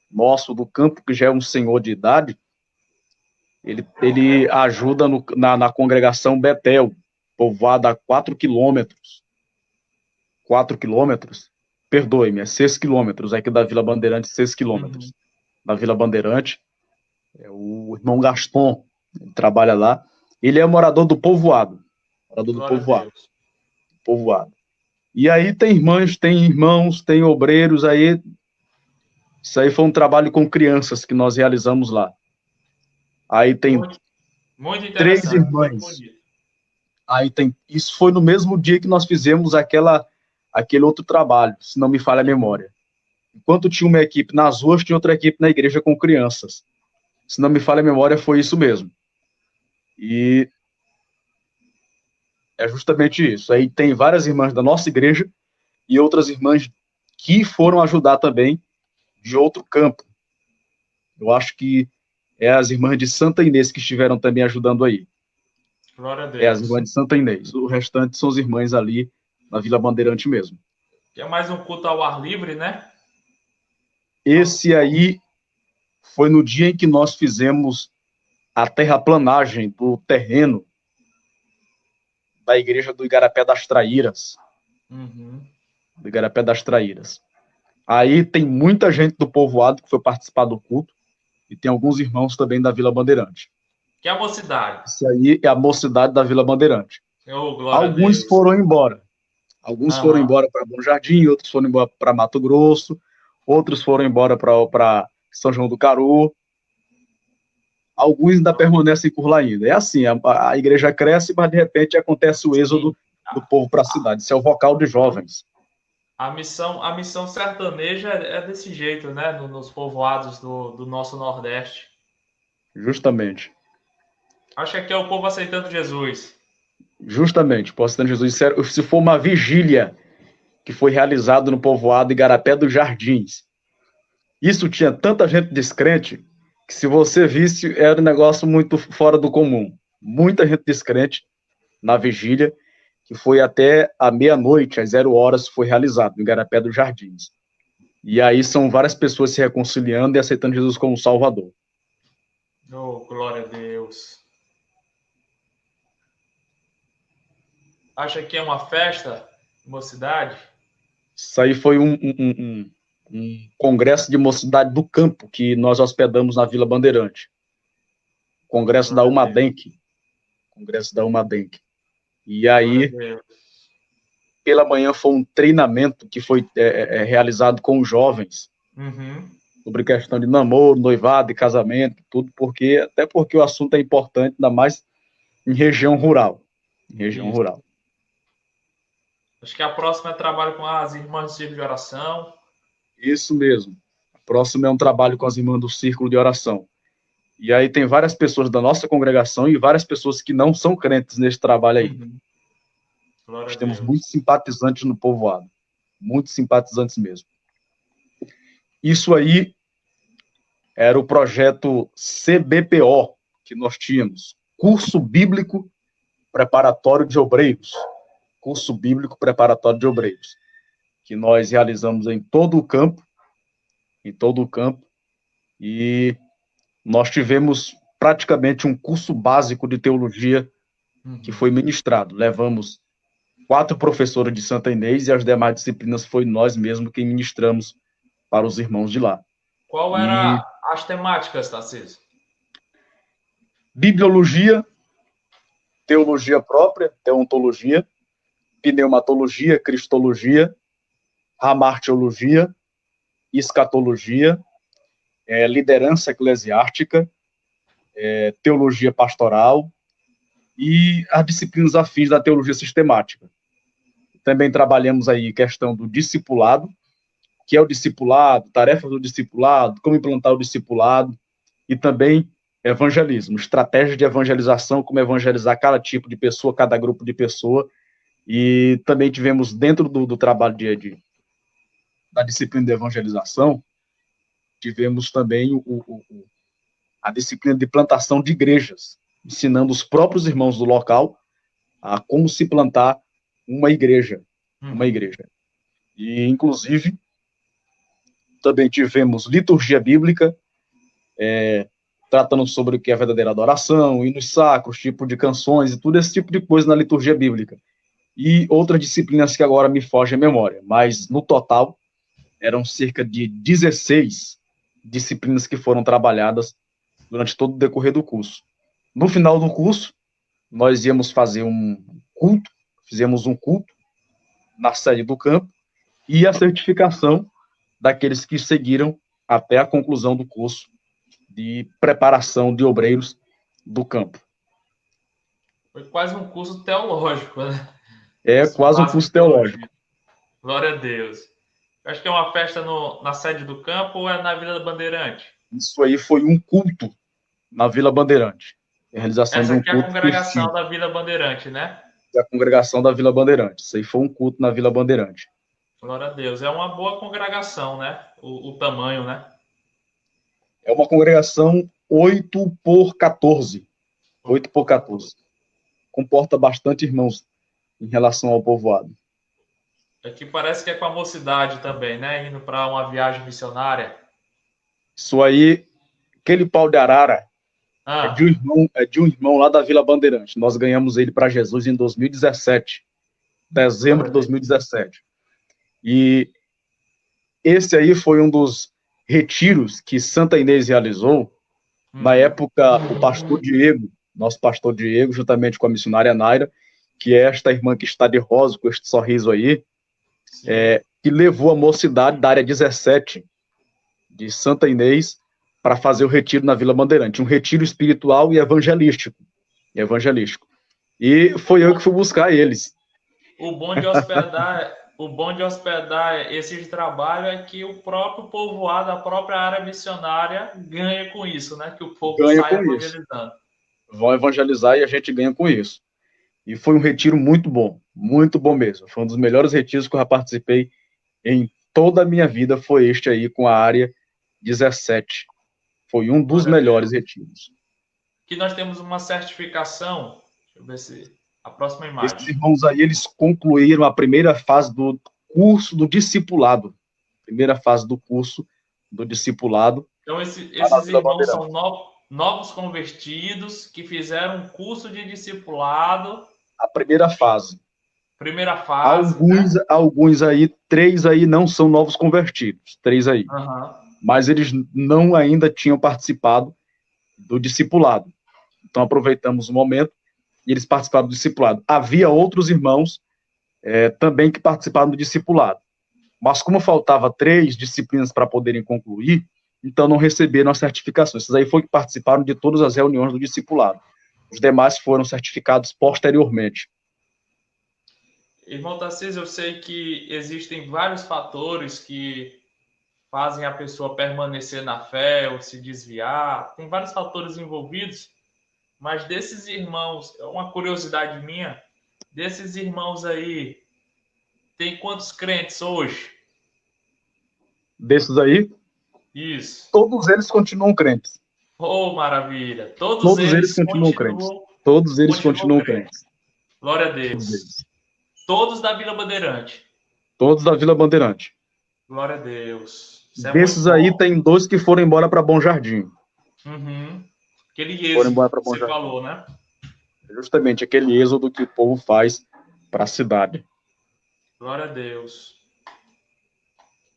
nosso do campo, que já é um senhor de idade, ele ajuda na congregação Betel, povoada a 4 quilômetros, 4 quilômetros, perdoe-me, é 6 quilômetros, aqui da Vila Bandeirante, 6 quilômetros, da Vila Bandeirante, é o irmão Gaston, ele trabalha lá, ele é morador do povoado, Glória a Deus. povoado. E aí tem irmãs, tem irmãos, tem obreiros, aí isso aí foi um trabalho com crianças que nós realizamos lá. Aí tem Muito três interessante. Muito irmãs. bonito. Aí tem, isso foi no mesmo dia que nós fizemos aquele outro trabalho, se não me falha a memória. Enquanto tinha uma equipe nas ruas, tinha outra equipe na igreja com crianças. Se não me falha a memória, foi isso mesmo. E é justamente isso. Aí tem várias irmãs da nossa igreja e outras irmãs que foram ajudar também de outro campo. Eu acho que é as irmãs de Santa Inês que estiveram também ajudando aí. Glória a Deus. É as irmãs de Santa Inês. O restante são as irmãs ali na Vila Bandeirante mesmo. Que é mais um culto ao ar livre, né? Esse aí foi no dia em que nós fizemos a terraplanagem do terreno da igreja do Igarapé das Traíras. Do Igarapé das Traíras. Aí tem muita gente do povoado que foi participar do culto e tem alguns irmãos também da Vila Bandeirante. Que é a mocidade. Isso aí é a mocidade da Vila Bandeirante. Alguns foram embora. Alguns foram embora para Bom Jardim, outros foram embora para Mato Grosso, outros foram embora para São João do Caru. Alguns ainda permanecem por lá ainda. É assim, a igreja cresce, mas de repente acontece o êxodo do povo para a cidade. Isso é o vocal de jovens. A missão sertaneja é desse jeito, né? Nos povoados do nosso Nordeste. Justamente. Acho que aqui é o povo aceitando Jesus. Justamente, posso aceitando Jesus. Se for uma vigília que foi realizada no povoado Igarapé dos Jardins, isso tinha tanta gente descrente que se você visse, era um negócio muito fora do comum. Muita gente descrente na vigília, que foi até a meia-noite, às 0 horas, foi realizado no Igarapé dos Jardins. E aí são várias pessoas se reconciliando e aceitando Jesus como Salvador. Oh, glória a Deus. Acha que é uma festa, mocidade? Isso aí foi um congresso de mocidade do campo que nós hospedamos na Vila Bandeirante. Congresso da Umadenk. Congresso da Umadenk. E aí, pela manhã, foi um treinamento que foi realizado com os jovens sobre questão de namoro, noivado e casamento, tudo, até porque o assunto é importante, ainda mais em região rural. Rural. Acho que a próxima é trabalho com as irmãs do Círculo de Oração. Isso mesmo. A próxima é um trabalho com as irmãs do Círculo de Oração. E aí tem várias pessoas da nossa congregação e várias pessoas que não são crentes nesse trabalho aí. Nós temos muitos simpatizantes no povoado. Muitos simpatizantes mesmo. Isso aí era o projeto CBPO que nós tínhamos. Curso Bíblico Preparatório de Obreiros. Curso Bíblico Preparatório de Obreiros. Que nós realizamos em todo o campo. E nós tivemos praticamente um curso básico de teologia que foi ministrado. Levamos 4 professores de Santa Inês e as demais disciplinas foi nós mesmos quem ministramos para os irmãos de lá. Qual eram as temáticas, Tarcísio? Bibliologia, teologia própria, teontologia, pneumatologia, cristologia, hamartiologia, escatologia, liderança eclesiástica, teologia pastoral e as disciplinas afins da teologia sistemática. Também trabalhamos aí questão do discipulado, que é o discipulado, tarefas do discipulado, como implantar o discipulado, e também evangelismo, estratégia de evangelização, como evangelizar cada tipo de pessoa, cada grupo de pessoa, e também tivemos dentro do trabalho da disciplina de evangelização, tivemos também a disciplina de plantação de igrejas, ensinando os próprios irmãos do local a como se plantar uma igreja. uma igreja. E, inclusive, também tivemos liturgia bíblica, tratando sobre o que é a verdadeira adoração, hinos sacros, tipo de canções e tudo esse tipo de coisa na liturgia bíblica. E outras disciplinas que agora me fogem à memória, mas no total eram cerca de 16 disciplinas que foram trabalhadas durante todo o decorrer do curso. No final do curso, nós íamos fazer um culto, fizemos um culto na sede do campo e a certificação daqueles que seguiram até a conclusão do curso de preparação de obreiros do campo. Foi quase um curso teológico, né? É Curso quase um básico curso de teológico. teologia. Glória a Deus. Acho que é uma festa na sede do campo ou é na Vila Bandeirante? Isso aí foi um culto na Vila Bandeirante. A realização de Essa um aqui é a culto congregação festivo da Vila Bandeirante, né? da congregação da Vila Bandeirante. Isso aí foi um culto na Vila Bandeirante. Glória a Deus. É uma boa congregação, né? O tamanho, né? É uma congregação 8 por 14. 8 por 14. Comporta bastante irmãos em relação ao povoado. Aqui parece que é com a mocidade também, né? Indo para uma viagem missionária. Isso aí, aquele pau de arara Ah, é de um irmão lá da Vila Bandeirante. Nós ganhamos ele para Jesus em 2017, dezembro glória de a Deus. 2017. E esse aí foi um dos retiros que Santa Inês realizou. Na época, o pastor Diego, nosso pastor Diego, juntamente com a missionária Naira, que é esta irmã que está de rosa, com este sorriso aí, que levou a mocidade da área 17 de Santa Inês para fazer o retiro na Vila Bandeirante, um retiro espiritual e evangelístico. E foi eu que fui buscar eles. O bom de hospedar esse trabalho é que o próprio povoado, a própria área missionária ganha com isso, né? Que o povo Ganha sai com isso. evangelizando. Vão evangelizar e a gente ganha com isso. E foi um retiro muito bom mesmo. Foi um dos melhores retiros que eu já participei em toda a minha vida, foi este aí com a área 17. Foi um dos Glória a melhores Deus. retiros. Aqui nós temos uma certificação. Deixa eu ver se a próxima Esses imagem. irmãos aí, eles concluíram a primeira fase do curso do discipulado. Primeira fase do curso do discipulado. Então, Lá na esses Vila irmãos Bandeirante. são novos convertidos que fizeram um curso de discipulado, A primeira fase. primeira fase, né? Alguns aí, 3 aí não são novos convertidos. 3 aí. Uhum. Mas eles não ainda tinham participado do discipulado. Então aproveitamos o momento e eles participaram do discipulado. Havia outros irmãos também que participaram do discipulado. Mas como faltava 3 disciplinas para poderem concluir, então não receberam a certificação. Esses aí foram que participaram de todas as reuniões do discipulado. Os demais foram certificados posteriormente. Irmão Tarcísio, eu sei que existem vários fatores que fazem a pessoa permanecer na fé ou se desviar. Tem vários fatores envolvidos, mas desses irmãos, é uma curiosidade minha, desses irmãos aí, tem quantos crentes hoje? Desses aí, Isso. todos eles continuam crentes. Oh, maravilha. Todos Todos eles eles continuam crentes. continuam, Todos eles continuam continuam crentes. crentes. Glória a Todos Deus. eles. Todos da Vila Bandeirante. Todos da Vila Bandeirante. Glória a Deus. Isso é Desses muito aí, bom. tem 2 que foram embora para Bom Jardim. Uhum. Aquele Foram êxodo embora que para Bom você Jardim. falou, né? Justamente aquele êxodo que o povo faz para a cidade. Glória a Deus.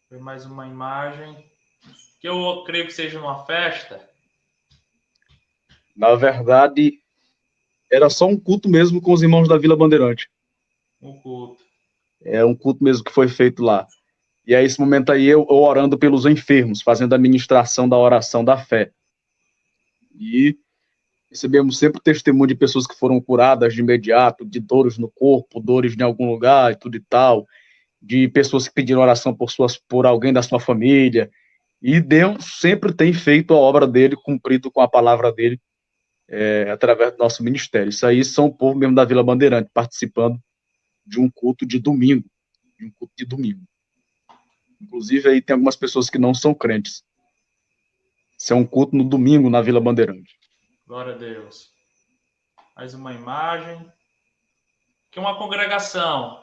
Foi mais uma imagem. Que eu creio que seja uma festa. Na verdade, era só um culto mesmo com os irmãos da Vila Bandeirante. Um culto. É um culto mesmo que foi feito lá. E aí, esse momento aí, eu orando pelos enfermos, fazendo a ministração da oração da fé. E recebemos sempre testemunho de pessoas que foram curadas de imediato, de dores no corpo, dores em algum lugar e tudo e tal, de pessoas que pediram oração por alguém da sua família. E Deus sempre tem feito a obra dele, cumprido com a palavra dele, através do nosso ministério. Isso aí são o povo mesmo da Vila Bandeirante, participando de um culto de domingo. Inclusive, aí tem algumas pessoas que não são crentes. Isso é um culto no domingo na Vila Bandeirante. Glória a Deus. Mais uma imagem. Que é uma congregação.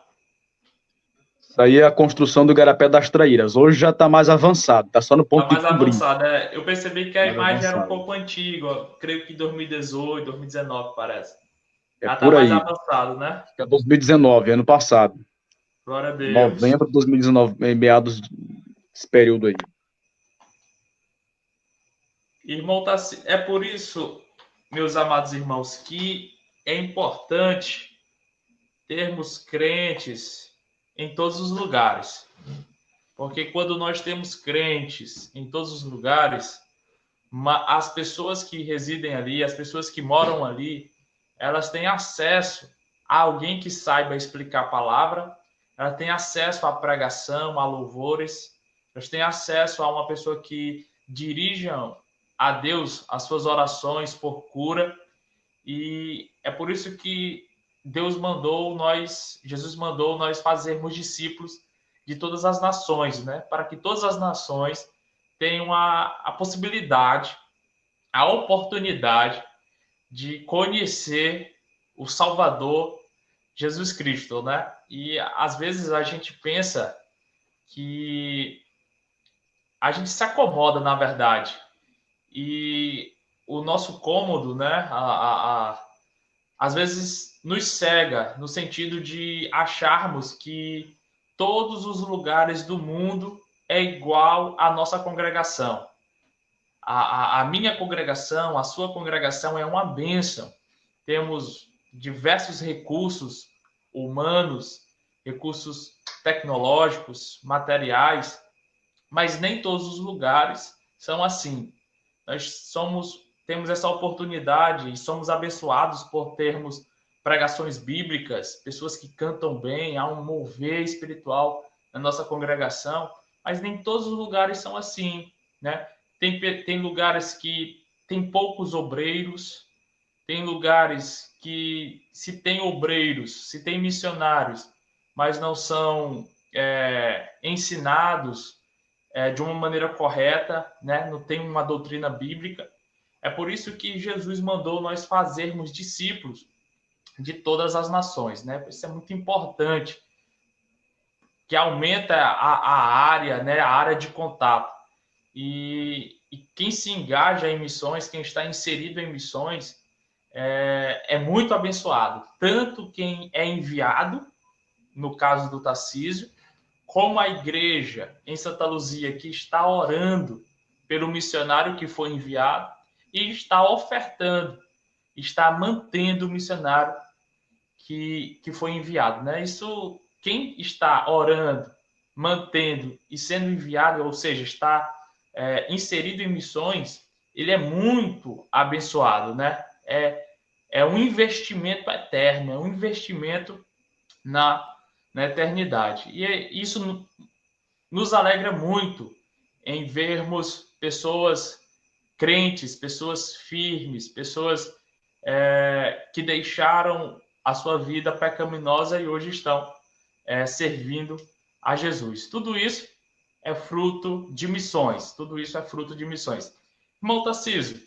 Isso aí é a construção do Igarapé das Traíras. Hoje já está mais avançado, está só no ponto Está de mais cobrir. avançado. Eu percebi que a Mais imagem era um avançado. pouco antiga, ó. Creio que 2018, 2019, parece. É Já está por mais aí. avançado, né? É 2019, ano passado. Glória a Deus. Novembro de 2019, em meados desse período aí. Irmão, é por isso, meus amados irmãos, que é importante termos crentes em todos os lugares. Porque quando nós temos crentes em todos os lugares, as pessoas que residem ali, as pessoas que moram ali, elas têm acesso a alguém que saiba explicar a palavra, elas têm acesso à pregação, a louvores, elas têm acesso a uma pessoa que dirija a Deus as suas orações por cura. E é por isso que Jesus mandou nós fazermos discípulos de todas as nações, né? Para que todas as nações tenham a possibilidade, a oportunidade de conhecer o Salvador Jesus Cristo, né? E às vezes a gente pensa que a gente se acomoda, na verdade, e o nosso cômodo, né? Às vezes nos cega no sentido de acharmos que todos os lugares do mundo é igual à nossa congregação. A minha congregação, a sua congregação é uma bênção. Temos diversos recursos humanos, recursos tecnológicos, materiais, mas nem todos os lugares são assim. Temos essa oportunidade e somos abençoados por termos pregações bíblicas, pessoas que cantam bem, há um mover espiritual na nossa congregação, mas nem todos os lugares são assim, né? Tem lugares que tem poucos obreiros, tem lugares que se tem obreiros, se tem missionários, mas não são ensinados de uma maneira correta, né? Não tem uma doutrina bíblica. É por isso que Jesus mandou nós fazermos discípulos de todas as nações, né? Isso é muito importante, que aumenta a área, né? A área de contato. E quem se engaja em missões, quem está inserido em missões, é muito abençoado. Tanto quem é enviado, no caso do Tarcísio, como a igreja em Santa Luzia, que está orando pelo missionário que foi enviado e está ofertando, está mantendo o missionário que foi enviado, né? Isso, quem está orando, mantendo e sendo enviado, ou seja, está inserido em missões, ele é muito abençoado, né? É um investimento eterno, é um investimento na eternidade. E isso nos alegra muito em vermos pessoas crentes, pessoas firmes, pessoas que deixaram a sua vida pecaminosa e hoje estão servindo a Jesus. Tudo isso é fruto de missões. Tudo isso é fruto de missões. Irmão Tarcísio,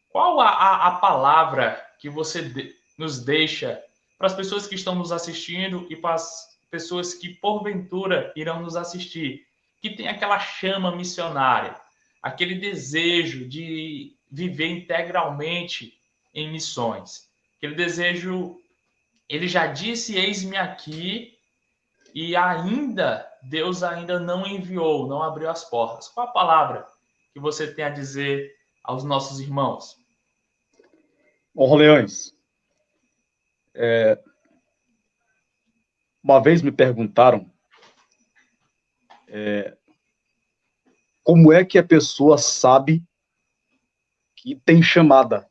qual a palavra que você nos deixa para as pessoas que estão nos assistindo e para as pessoas que porventura irão nos assistir, que tem aquela chama missionária, aquele desejo de viver integralmente em missões, aquele desejo, ele já disse, eis-me aqui, e Deus ainda não enviou, não abriu as portas. Qual a palavra que você tem a dizer aos nossos irmãos? Orleães, uma vez me perguntaram como é que a pessoa sabe que tem chamada.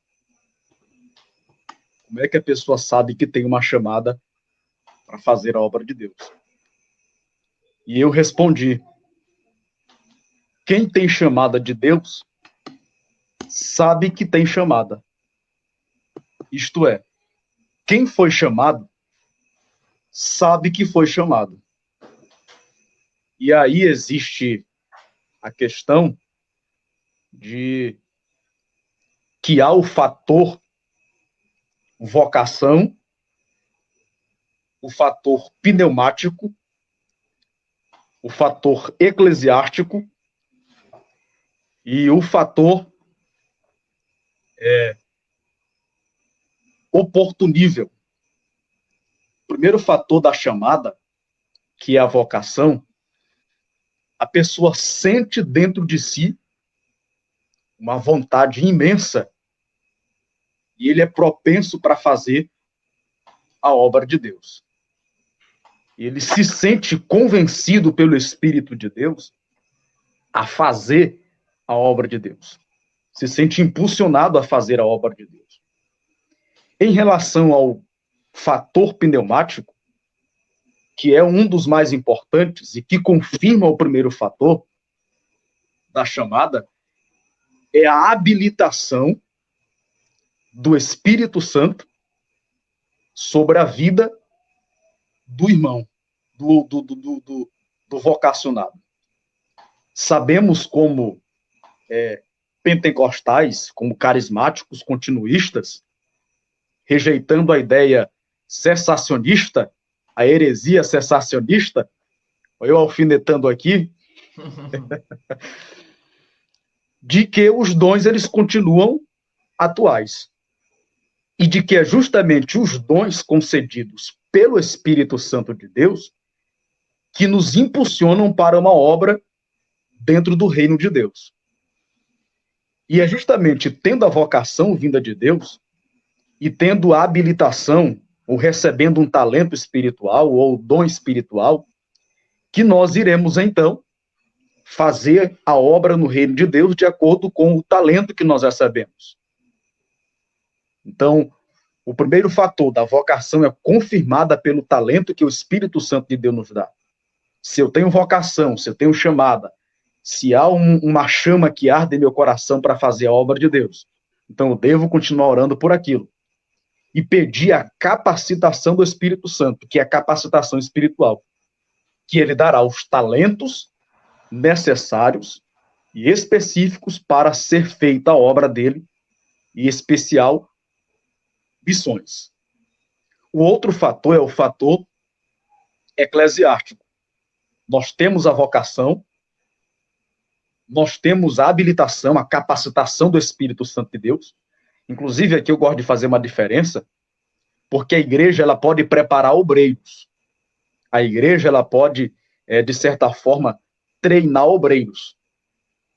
Como é que a pessoa sabe que tem uma chamada para fazer a obra de Deus? E eu respondi: quem tem chamada de Deus sabe que tem chamada. Isto é, quem foi chamado sabe que foi chamado. E aí existe a questão de que há o fator vocação, o fator pneumático o fator eclesiástico e o fator oportunível. O primeiro fator da chamada, que é a vocação, a pessoa sente dentro de si uma vontade imensa e ele é propenso para fazer a obra de Deus. Ele se sente convencido pelo Espírito de Deus a fazer a obra de Deus. Se sente impulsionado a fazer a obra de Deus. Em relação ao fator pneumático, que é um dos mais importantes e que confirma o primeiro fator da chamada, é a habilitação do Espírito Santo sobre a vida do irmão, do vocacionado. Sabemos como pentecostais, como carismáticos, continuistas, rejeitando a ideia cessacionista, a heresia cessacionista, eu alfinetando aqui, de que os dons eles continuam atuais. E de que é justamente os dons concedidos pelo Espírito Santo de Deus que nos impulsionam para uma obra dentro do reino de Deus. E é justamente tendo a vocação vinda de Deus e tendo a habilitação, ou recebendo um talento espiritual ou dom espiritual, que nós iremos, então, fazer a obra no reino de Deus de acordo com o talento que nós recebemos. Então, o primeiro fator da vocação é confirmada pelo talento que o Espírito Santo de Deus nos dá. Se eu tenho vocação, se eu tenho chamada, se há uma chama que arde em meu coração para fazer a obra de Deus, então eu devo continuar orando por aquilo. E pedir a capacitação do Espírito Santo, que é a capacitação espiritual, que ele dará os talentos necessários e específicos para ser feita a obra dele, e especial, missões. O outro fator é o fator eclesiástico. Nós temos a vocação, nós temos a habilitação, a capacitação do Espírito Santo de Deus. Inclusive, aqui eu gosto de fazer uma diferença, porque a igreja ela pode preparar obreiros. A igreja ela pode, de certa forma, treinar obreiros.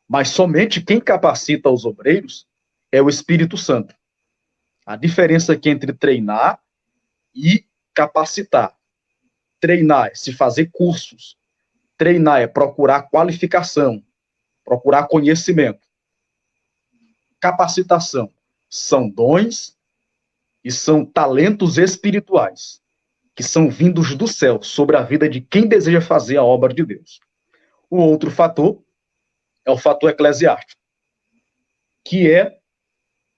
Mas somente quem capacita os obreiros é o Espírito Santo. A diferença aqui entre treinar e capacitar. Treinar é se fazer cursos. Treinar é procurar qualificação, procurar conhecimento. Capacitação são dons e são talentos espirituais que são vindos do céu sobre a vida de quem deseja fazer a obra de Deus. O outro fator é o fator eclesiástico, que é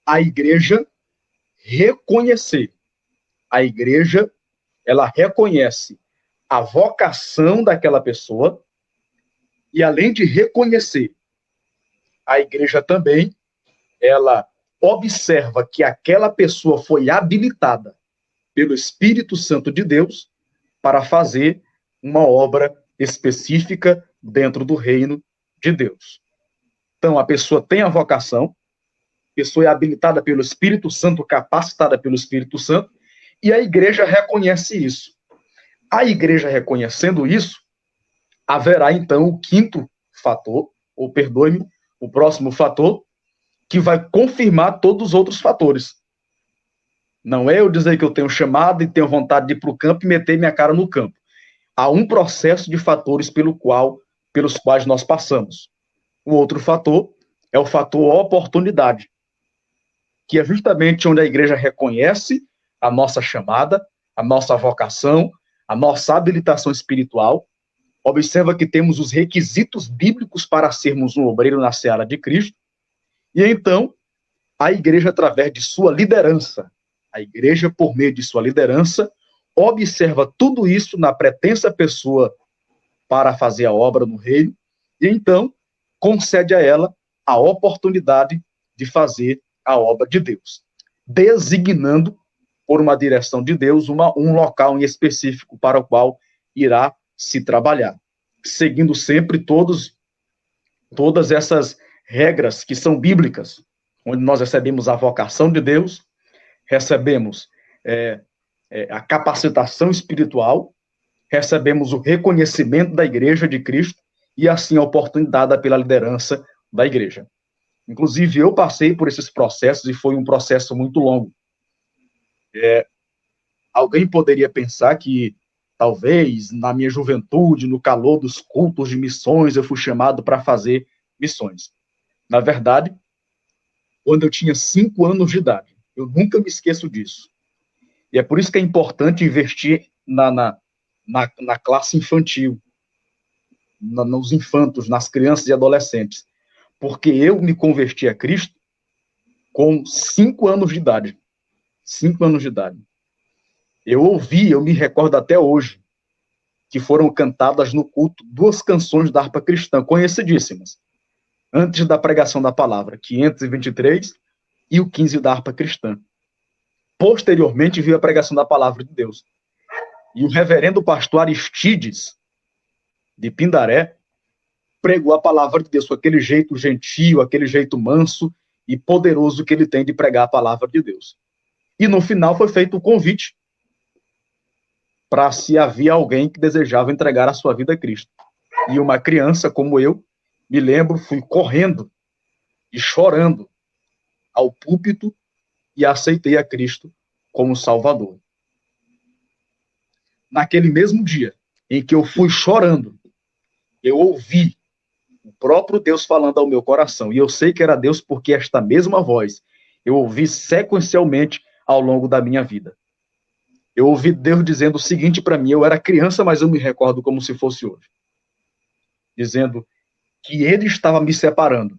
a igreja reconhecer. A igreja, ela reconhece a vocação daquela pessoa e, além de reconhecer, a igreja também, ela observa que aquela pessoa foi habilitada pelo Espírito Santo de Deus para fazer uma obra específica dentro do reino de Deus. Então, a pessoa tem a vocação, a pessoa é habilitada pelo Espírito Santo, capacitada pelo Espírito Santo, e a igreja reconhece isso. A igreja reconhecendo isso, haverá então o quinto fator, ou perdoe-me, o próximo fator, que vai confirmar todos os outros fatores. Não é eu dizer que eu tenho chamado e tenho vontade de ir para o campo e meter minha cara no campo. Há um processo de fatores pelos quais nós passamos. O outro fator é o fator oportunidade, que é justamente onde a igreja reconhece a nossa chamada, a nossa vocação, a nossa habilitação espiritual, observa que temos os requisitos bíblicos para sermos um obreiro na seara de Cristo, e então a igreja, através de sua liderança, a igreja, por meio de sua liderança, observa tudo isso na pretensa pessoa para fazer a obra no reino, e então concede a ela a oportunidade de fazer a obra de Deus, designando por uma direção de Deus um local em específico para o qual irá se trabalhar. seguindo sempre todas essas regras que são bíblicas, onde nós recebemos a vocação de Deus, recebemos a capacitação espiritual, recebemos o reconhecimento da Igreja de Cristo e, assim, a oportunidade pela liderança da Igreja. Inclusive, eu passei por esses processos e foi um processo muito longo. Alguém poderia pensar que, talvez, na minha juventude, no calor dos cultos de missões, eu fui chamado para fazer missões. Na verdade, quando eu tinha 5 anos de idade, eu nunca me esqueço disso. E é por isso que é importante investir na classe infantil, nos infantos, nas crianças e adolescentes. Porque eu me converti a Cristo com 5 anos de idade. 5 anos de idade. Eu me recordo até hoje, que foram cantadas no culto 2 canções da harpa cristã, conhecidíssimas, antes da pregação da palavra, 523 e o 15 da harpa cristã. Posteriormente, veio a pregação da palavra de Deus. E o reverendo pastor Aristides, de Pindaré, pregou a palavra de Deus com aquele jeito gentil, aquele jeito manso e poderoso que ele tem de pregar a palavra de Deus. E no final foi feito o convite para se havia alguém que desejava entregar a sua vida a Cristo. E uma criança como eu, me lembro, fui correndo e chorando ao púlpito e aceitei a Cristo como Salvador. Naquele mesmo dia em que eu fui chorando, eu ouvi o próprio Deus falando ao meu coração. E eu sei que era Deus porque esta mesma voz eu ouvi sequencialmente ao longo da minha vida. Eu ouvi Deus dizendo o seguinte para mim, eu era criança, mas eu me recordo como se fosse hoje. Dizendo que Ele estava me separando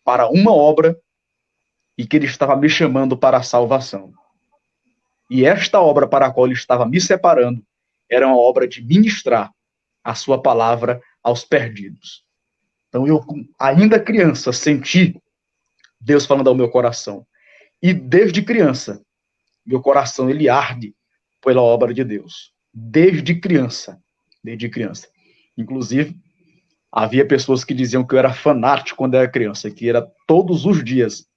para uma obra e que Ele estava me chamando para a salvação. E esta obra para a qual Ele estava me separando era uma obra de ministrar a sua palavra aos perdidos. Então eu, ainda criança, senti Deus falando ao meu coração. E desde criança, meu coração, ele arde pela obra de Deus. Desde criança. Inclusive, havia pessoas que diziam que eu era fanático quando era criança, que era todos os dias,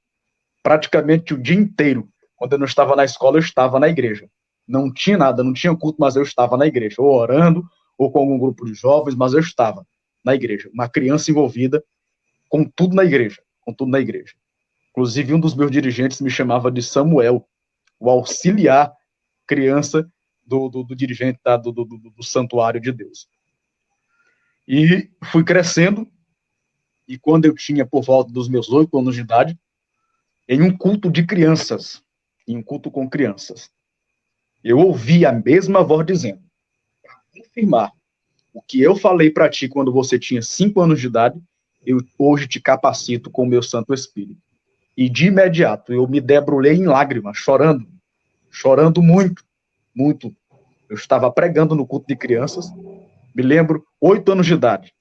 praticamente o dia inteiro. Quando eu não estava na escola, eu estava na igreja. Não tinha nada, não tinha culto, mas eu estava na igreja, ou orando, ou com algum grupo de jovens, mas eu estava na igreja. Uma criança envolvida com tudo na igreja. Inclusive, um dos meus dirigentes me chamava de Samuel, o auxiliar criança do dirigente do santuário de Deus. E fui crescendo, e quando eu tinha por volta dos meus 8 anos de idade, em um culto de crianças, em um culto com crianças, eu ouvi a mesma voz dizendo, para confirmar o que eu falei para ti quando você tinha 5 anos de idade, eu hoje te capacito com o meu Santo Espírito. E de imediato eu me debrulhei em lágrimas, chorando muito. Eu estava pregando no culto de crianças, me lembro, 8 anos de idade.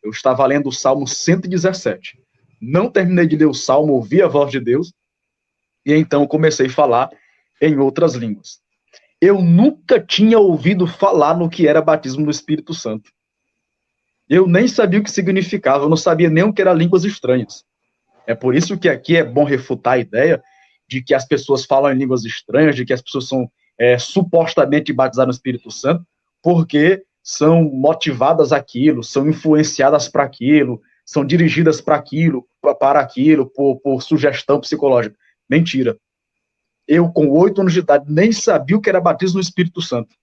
Eu estava lendo o Salmo 117. Não terminei de ler o Salmo, ouvi a voz de Deus, e então comecei a falar em outras línguas. Eu nunca tinha ouvido falar no que era batismo no Espírito Santo. Eu nem sabia o que significava, eu não sabia nem o que era línguas estranhas. É por isso que aqui é bom refutar a ideia de que as pessoas falam em línguas estranhas, de que as pessoas são supostamente batizadas no Espírito Santo, porque são motivadas àquilo, são influenciadas para aquilo, são dirigidas para aquilo, por sugestão psicológica. Mentira. Eu, com 8 anos de idade, nem sabia o que era batismo no Espírito Santo.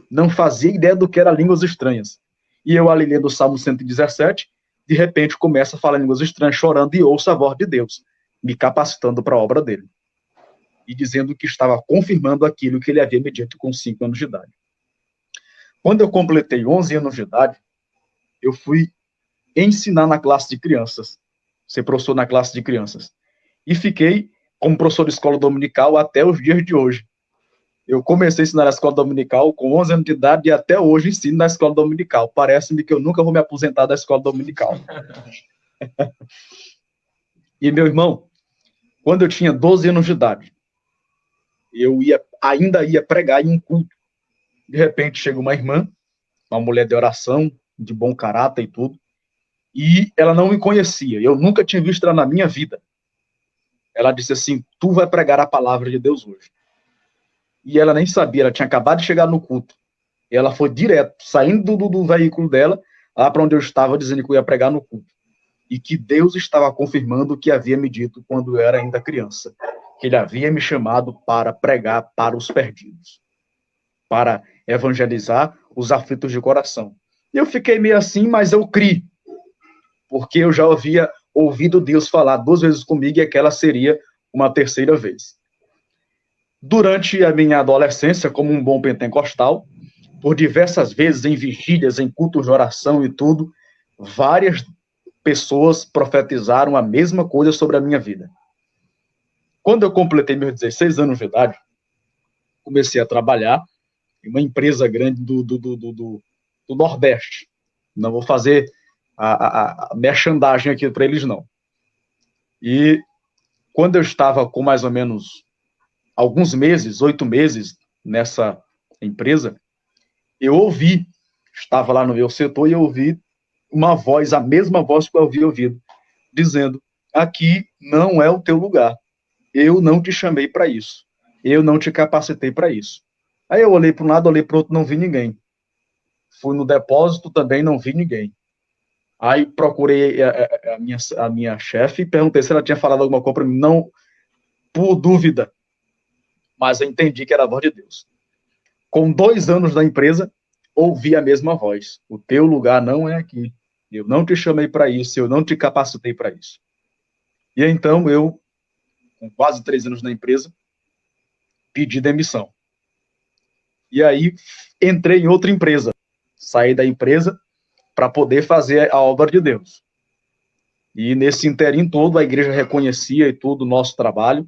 Não fazia ideia do que era línguas estranhas. E eu, ali lendo o Salmo 117, de repente começo a falar línguas estranhas, chorando, e ouço a voz de Deus, me capacitando para a obra dele. E dizendo que estava confirmando aquilo que ele havia me dito com 5 anos de idade. Quando eu completei 11 anos de idade, eu fui ensinar na classe de crianças, ser professor na classe de crianças. E fiquei como professor de escola dominical até os dias de hoje. Eu comecei a ensinar na escola dominical com 11 anos de idade e até hoje ensino na escola dominical. Parece-me que eu nunca vou me aposentar da escola dominical. E, meu irmão, quando eu tinha 12 anos de idade, eu ainda ia pregar em um culto. De repente chega uma irmã, uma mulher de oração, de bom caráter e tudo, e ela não me conhecia, eu nunca tinha visto ela na minha vida. Ela disse assim: tu vai pregar a palavra de Deus hoje. E ela nem sabia, ela tinha acabado de chegar no culto. E ela foi direto, saindo do veículo dela, lá para onde eu estava, dizendo que eu ia pregar no culto. E que Deus estava confirmando o que havia me dito quando eu era ainda criança. Que ele havia me chamado para pregar para os perdidos. Para evangelizar os aflitos de coração. E eu fiquei meio assim, mas eu criei. Porque eu já havia ouvido Deus falar 2 vezes comigo e aquela seria uma terceira vez. Durante a minha adolescência, como um bom pentecostal, por diversas vezes em vigílias, em cultos de oração e tudo, várias pessoas profetizaram a mesma coisa sobre a minha vida. Quando eu completei meus 16 anos de idade, comecei a trabalhar em uma empresa grande do Nordeste. Não vou fazer a merchandagem aqui para eles, não. E quando eu estava com mais ou menos alguns meses, 8 meses, nessa empresa, eu ouvi, estava lá no meu setor e eu ouvi uma voz, a mesma voz que eu havia ouvido, dizendo: aqui não é o teu lugar, eu não te chamei para isso, eu não te capacitei para isso. Aí eu olhei para um lado, olhei para o outro, não vi ninguém. Fui no depósito, também não vi ninguém. Aí procurei a minha chefe e perguntei se ela tinha falado alguma coisa para mim. Não, por dúvida, mas eu entendi que era a voz de Deus. Com 2 anos na empresa, ouvi a mesma voz: o teu lugar não é aqui, eu não te chamei para isso, eu não te capacitei para isso. E então eu, com quase 3 anos na empresa, pedi demissão. E aí entrei em outra empresa, saí da empresa para poder fazer a obra de Deus. E nesse interim todo, a igreja reconhecia e tudo o nosso trabalho,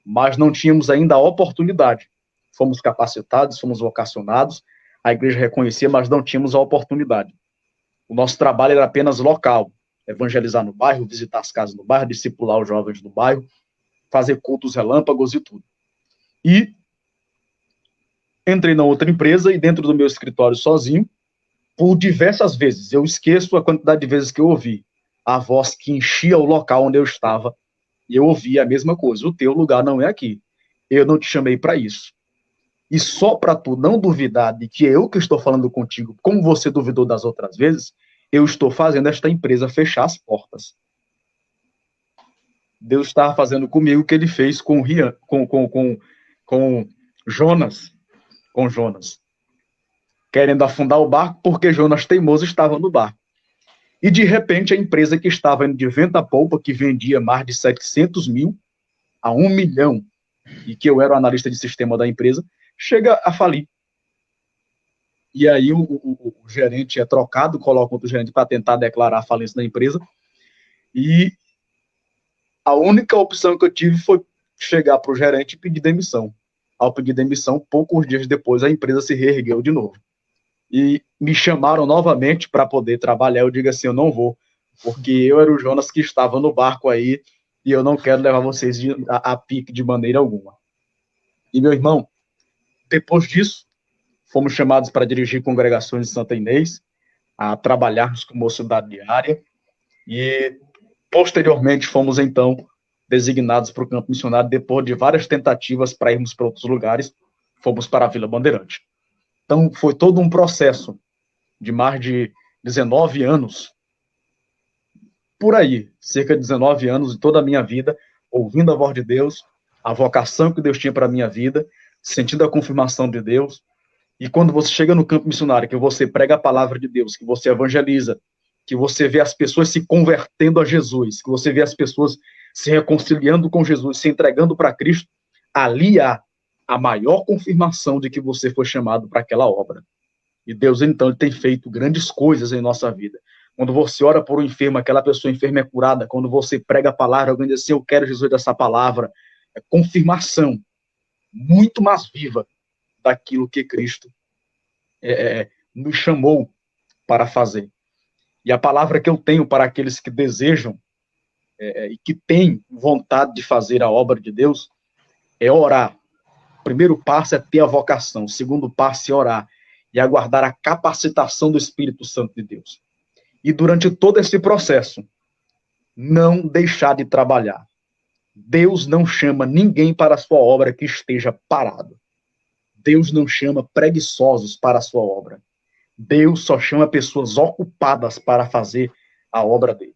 mas não tínhamos ainda a oportunidade. Fomos capacitados, fomos vocacionados, a igreja reconhecia, mas não tínhamos a oportunidade. O nosso trabalho era apenas local, evangelizar no bairro, visitar as casas no bairro, discipular os jovens no bairro, fazer cultos relâmpagos e tudo. E entrei na outra empresa e dentro do meu escritório sozinho, por diversas vezes, eu esqueço a quantidade de vezes que eu ouvi a voz que enchia o local onde eu estava, e eu ouvi a mesma coisa: o teu lugar não é aqui, eu não te chamei para isso. E só para tu não duvidar de que eu que estou falando contigo, como você duvidou das outras vezes, eu estou fazendo esta empresa fechar as portas. Deus estava fazendo comigo o que ele fez com Jonas, com Jonas, querendo afundar o barco porque Jonas teimoso estava no barco. E de repente a empresa que estava indo de vento a polpa, que vendia mais de 700 mil a 1 milhão, e que eu era o analista de sistema da empresa, chega a falir. E aí o gerente é trocado, coloca outro gerente para tentar declarar a falência da empresa, e a única opção que eu tive foi chegar para o gerente e pedir demissão. Ao pedir demissão, poucos dias depois, a empresa se reergueu de novo. E me chamaram novamente para poder trabalhar. Eu digo assim: eu não vou, porque eu era o Jonas que estava no barco aí, e eu não quero levar vocês a pique de maneira alguma. E, meu irmão, depois disso, fomos chamados para dirigir congregações de Santa Inês, a trabalharmos com mocidade diária, e posteriormente fomos, então, designados para o campo missionário. Depois de várias tentativas para irmos para outros lugares, fomos para a Vila Bandeirante. Então, foi todo um processo de mais de 19 anos, por aí, cerca de 19 anos de toda a minha vida, ouvindo a voz de Deus, a vocação que Deus tinha para a minha vida, sentindo a confirmação de Deus. E quando você chega no campo missionário, que você prega a palavra de Deus, que você evangeliza, que você vê as pessoas se convertendo a Jesus, que você vê as pessoas se reconciliando com Jesus, se entregando para Cristo, ali há a maior confirmação de que você foi chamado para aquela obra. E Deus, então, ele tem feito grandes coisas em nossa vida. Quando você ora por um enfermo, aquela pessoa enferma é curada. Quando você prega a palavra, alguém diz assim: eu quero Jesus dessa palavra. É confirmação muito mais viva daquilo que Cristo nos chamou para fazer. E a palavra que eu tenho para aqueles que desejam e que têm vontade de fazer a obra de Deus é orar. O primeiro passo é ter a vocação, o segundo passo é orar. e aguardar a capacitação do Espírito Santo de Deus. E durante todo esse processo, não deixar de trabalhar. Deus não chama ninguém para a sua obra que esteja parado. Deus não chama preguiçosos para a sua obra. Deus só chama pessoas ocupadas para fazer a obra dele.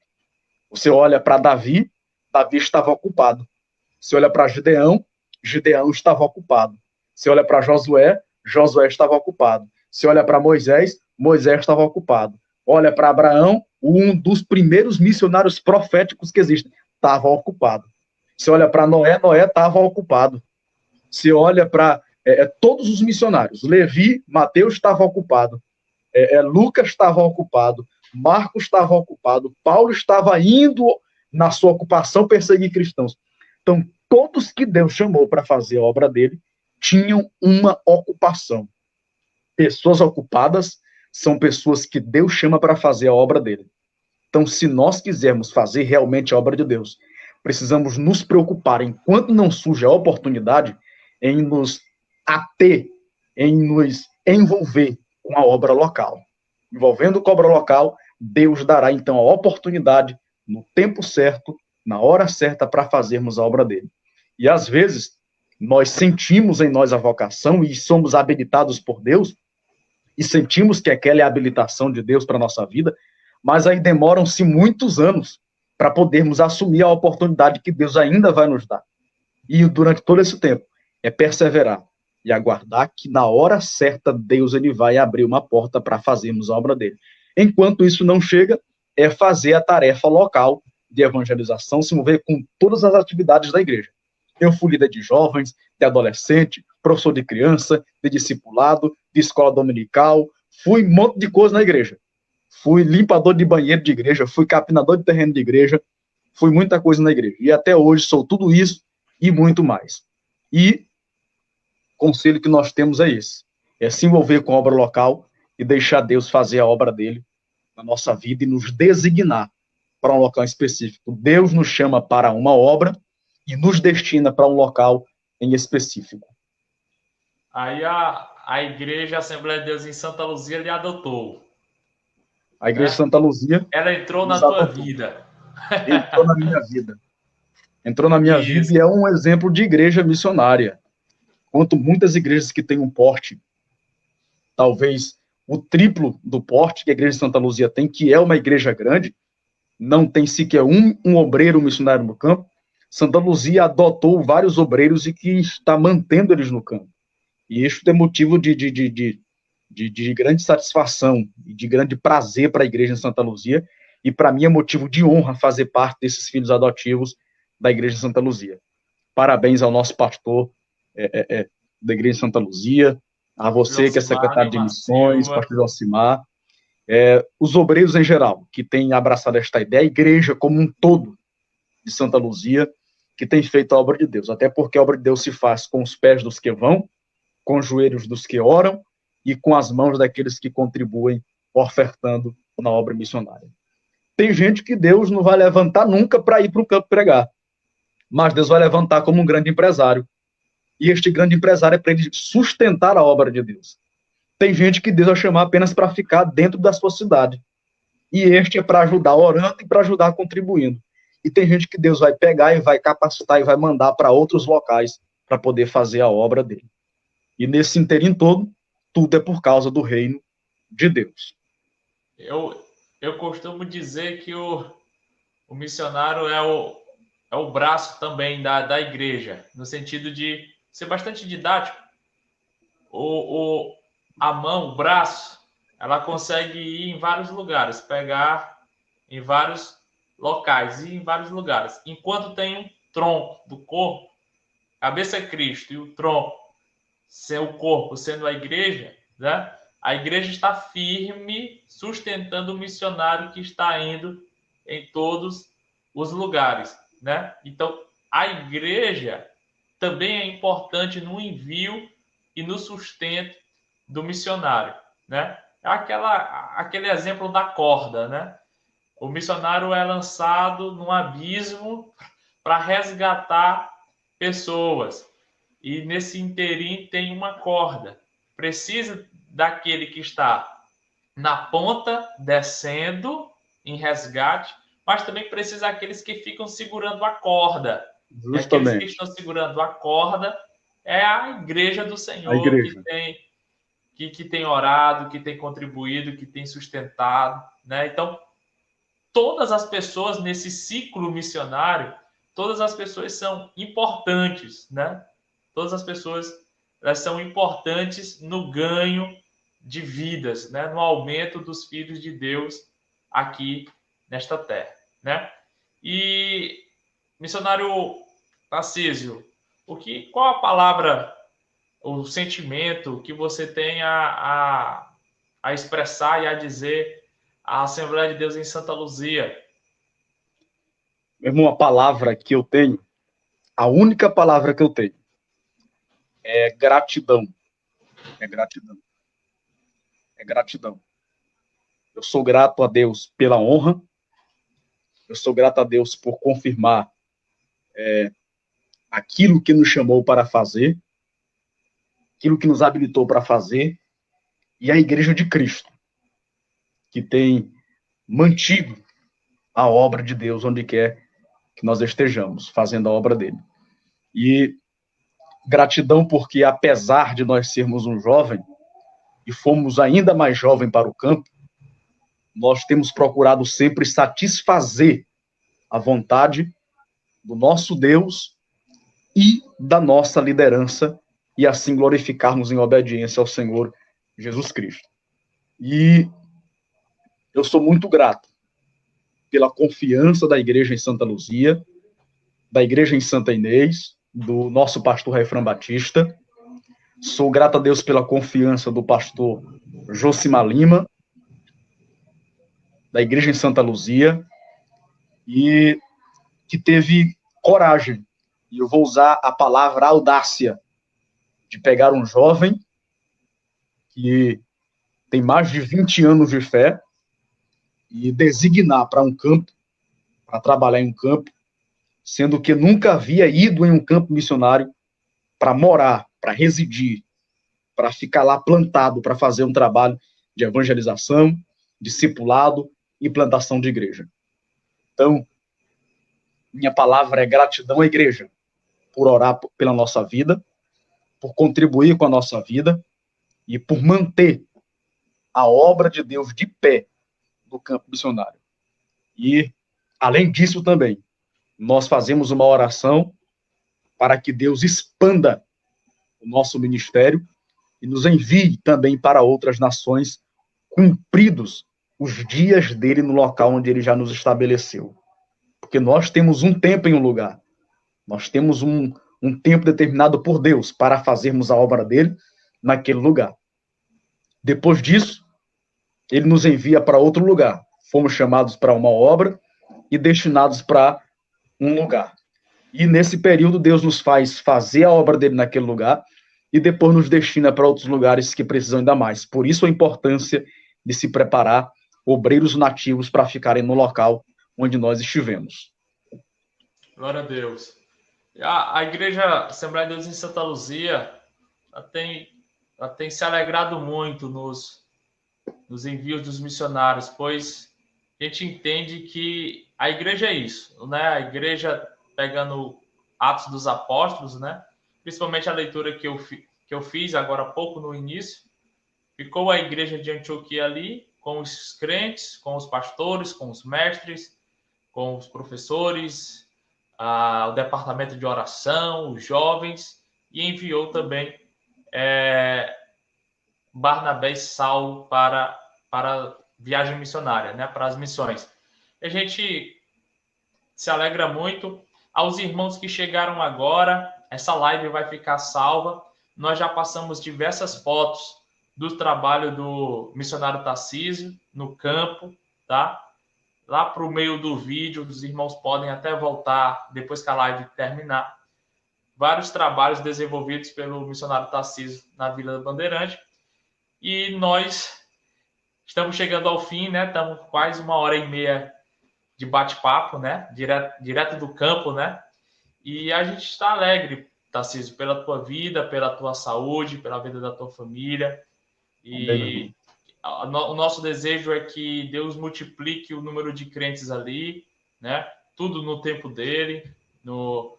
Você olha para Davi, Davi estava ocupado. Você olha para Gideão, Gideão estava ocupado. Você olha para Josué, Josué estava ocupado. Você olha para Moisés, Moisés estava ocupado. Olha para Abraão, um dos primeiros missionários proféticos que existem, estava ocupado. Você olha para Noé, Noé estava ocupado. Você olha para todos os missionários, Levi, Mateus estava ocupado. Lucas estava ocupado, Marcos estava ocupado, Paulo estava indo na sua ocupação perseguir cristãos. Então, todos que Deus chamou para fazer a obra dele tinham uma ocupação. Pessoas ocupadas são pessoas que Deus chama para fazer a obra dele. Então, se nós quisermos fazer realmente a obra de Deus, precisamos nos preocupar, enquanto não surge a oportunidade, em nos ater, em nos envolver com a obra local. Envolvendo com a obra local, Deus dará então a oportunidade, no tempo certo, na hora certa, para fazermos a obra dele. E às vezes, nós sentimos em nós a vocação e somos habilitados por Deus, e sentimos que aquela é a habilitação de Deus para a nossa vida, mas aí demoram-se muitos anos para podermos assumir a oportunidade que Deus ainda vai nos dar. E durante todo esse tempo, é perseverar e aguardar que na hora certa Deus ele vai abrir uma porta para fazermos a obra dele. Enquanto isso não chega, é fazer a tarefa local de evangelização, se mover com todas as atividades da igreja. Eu fui líder de jovens, de adolescente, professor de criança, de discipulado, de escola dominical, fui um monte de coisa na igreja. Fui limpador de banheiro de igreja, fui capinador de terreno de igreja, fui muita coisa na igreja. E até hoje sou tudo isso e muito mais. E o conselho que nós temos é esse: é se envolver com a obra local e deixar Deus fazer a obra dele na nossa vida e nos designar para um local específico. Deus nos chama para uma obra e nos destina para um local em específico. Aí a igreja, a Assembleia de Deus em Santa Luzia, lhe adotou. A igreja de Santa Luzia... Ela entrou na tua vida. Entrou na minha vida. Entrou na minha vida e é um exemplo de igreja missionária. Quanto muitas igrejas que têm um porte, talvez o triplo do porte que a igreja de Santa Luzia tem, que é uma igreja grande, não tem sequer um obreiro missionário no campo. Santa Luzia adotou vários obreiros e que está mantendo eles no campo. E isso é motivo de grande satisfação e de grande prazer para a igreja de Santa Luzia. E para mim é motivo de honra fazer parte desses filhos adotivos da igreja de Santa Luzia. Parabéns ao nosso pastor da igreja de Santa Luzia, a você que é secretário de missões, pastor Josimar, os obreiros em geral, que têm abraçado esta ideia, a igreja como um todo de Santa Luzia, que tem feito a obra de Deus, até porque a obra de Deus se faz com os pés dos que vão, com os joelhos dos que oram e com as mãos daqueles que contribuem ofertando na obra missionária. Tem gente que Deus não vai levantar nunca para ir para o campo pregar, mas Deus vai levantar como um grande empresário. E este grande empresário é para ele sustentar a obra de Deus. Tem gente que Deus vai chamar apenas para ficar dentro da sua cidade. E este é para ajudar orando e para ajudar contribuindo. E tem gente que Deus vai pegar e vai capacitar e vai mandar para outros locais para poder fazer a obra dele. E nesse interim todo, tudo é por causa do reino de Deus. Eu costumo dizer que o missionário é o braço também da igreja, no sentido de ser bastante didático. A mão, o braço, ela consegue ir em vários lugares, pegar em vários locais e em vários lugares. Enquanto tem um tronco do corpo, cabeça é Cristo e o tronco, o corpo sendo a igreja, né? A igreja está firme, sustentando o missionário que está indo em todos os lugares, né? Então, a igreja também é importante no envio e no sustento do missionário, né? Aquele exemplo da corda, né? O missionário é lançado num abismo para resgatar pessoas. E nesse interim tem uma corda. Precisa daquele que está na ponta, descendo em resgate, mas também precisa daqueles que ficam segurando a corda. E aqueles que estão segurando a corda é a igreja do Senhor, que tem orado, que tem contribuído, que tem sustentado, né? Então, todas as pessoas nesse ciclo missionário, todas as pessoas são importantes, né? Todas as pessoas, elas são importantes no ganho de vidas, né? No aumento dos filhos de Deus aqui nesta terra, né? E, missionário Tarcísio, qual a palavra, o sentimento que você tem a expressar e a dizer à Assembleia de Deus em Santa Luzia? Meu irmão, a palavra que eu tenho, a única palavra que eu tenho, é gratidão. É gratidão. É gratidão. Eu sou grato a Deus pela honra. Eu sou grato a Deus por confirmar aquilo que nos chamou para fazer, aquilo que nos habilitou para fazer, e a Igreja de Cristo, que tem mantido a obra de Deus onde quer que nós estejamos, fazendo a obra dele. E gratidão porque, apesar de nós sermos um jovem, e fomos ainda mais jovem para o campo, nós temos procurado sempre satisfazer a vontade do nosso Deus e da nossa liderança, e assim glorificarmos em obediência ao Senhor Jesus Cristo. E eu sou muito grato pela confiança da igreja em Santa Luzia, da igreja em Santa Inês, do nosso pastor Refrão Batista. Sou grato a Deus pela confiança do pastor Josimar Lima, da igreja em Santa Luzia, e que teve coragem, e eu vou usar a palavra audácia, de pegar um jovem que tem mais de 20 anos de fé e designar para um campo, para trabalhar em um campo, sendo que nunca havia ido em um campo missionário para morar, para residir, para ficar lá plantado, para fazer um trabalho de evangelização, discipulado e plantação de igreja. Então, minha palavra é gratidão à igreja, por orar pela nossa vida, por contribuir com a nossa vida e por manter a obra de Deus de pé no campo missionário. E, além disso também, nós fazemos uma oração para que Deus expanda o nosso ministério e nos envie também para outras nações, cumpridos os dias dele no local onde ele já nos estabeleceu. Porque nós temos um tempo em um lugar. Nós temos um tempo determinado por Deus para fazermos a obra dele naquele lugar. Depois disso, ele nos envia para outro lugar. Fomos chamados para uma obra e destinados para um lugar. E nesse período, Deus nos faz fazer a obra dele naquele lugar e depois nos destina para outros lugares que precisam ainda mais. Por isso a importância de se preparar obreiros nativos para ficarem no local onde nós estivemos. Glória a Deus. A Igreja Assembleia de Deus em Santa Luzia ela tem se alegrado muito nos envios dos missionários, pois a gente entende que a igreja é isso, né? A igreja, pegando Atos dos Apóstolos, né? Principalmente a leitura que eu fiz agora há pouco no início, ficou a igreja de Antioquia ali, com os crentes, com os pastores, com os mestres, com os professores, o departamento de oração, os jovens, e enviou também Barnabé e Saulo para viagem missionária, né, para as missões. A gente se alegra muito. Aos irmãos que chegaram agora, essa live vai ficar salva. Nós já passamos diversas fotos do trabalho do missionário Tarcísio no campo, tá? Lá para o meio do vídeo, os irmãos podem até voltar depois que a live terminar. Vários trabalhos desenvolvidos pelo missionário Tarcísio na Vila da Bandeirante. E nós estamos chegando ao fim, né? Estamos quase 1h30 de bate-papo, né? Direto do campo, né? E a gente está alegre, Tarcísio, pela tua vida, pela tua saúde, pela vida da tua família. E o nosso desejo é que Deus multiplique o número de crentes ali, né? Tudo no tempo dele, no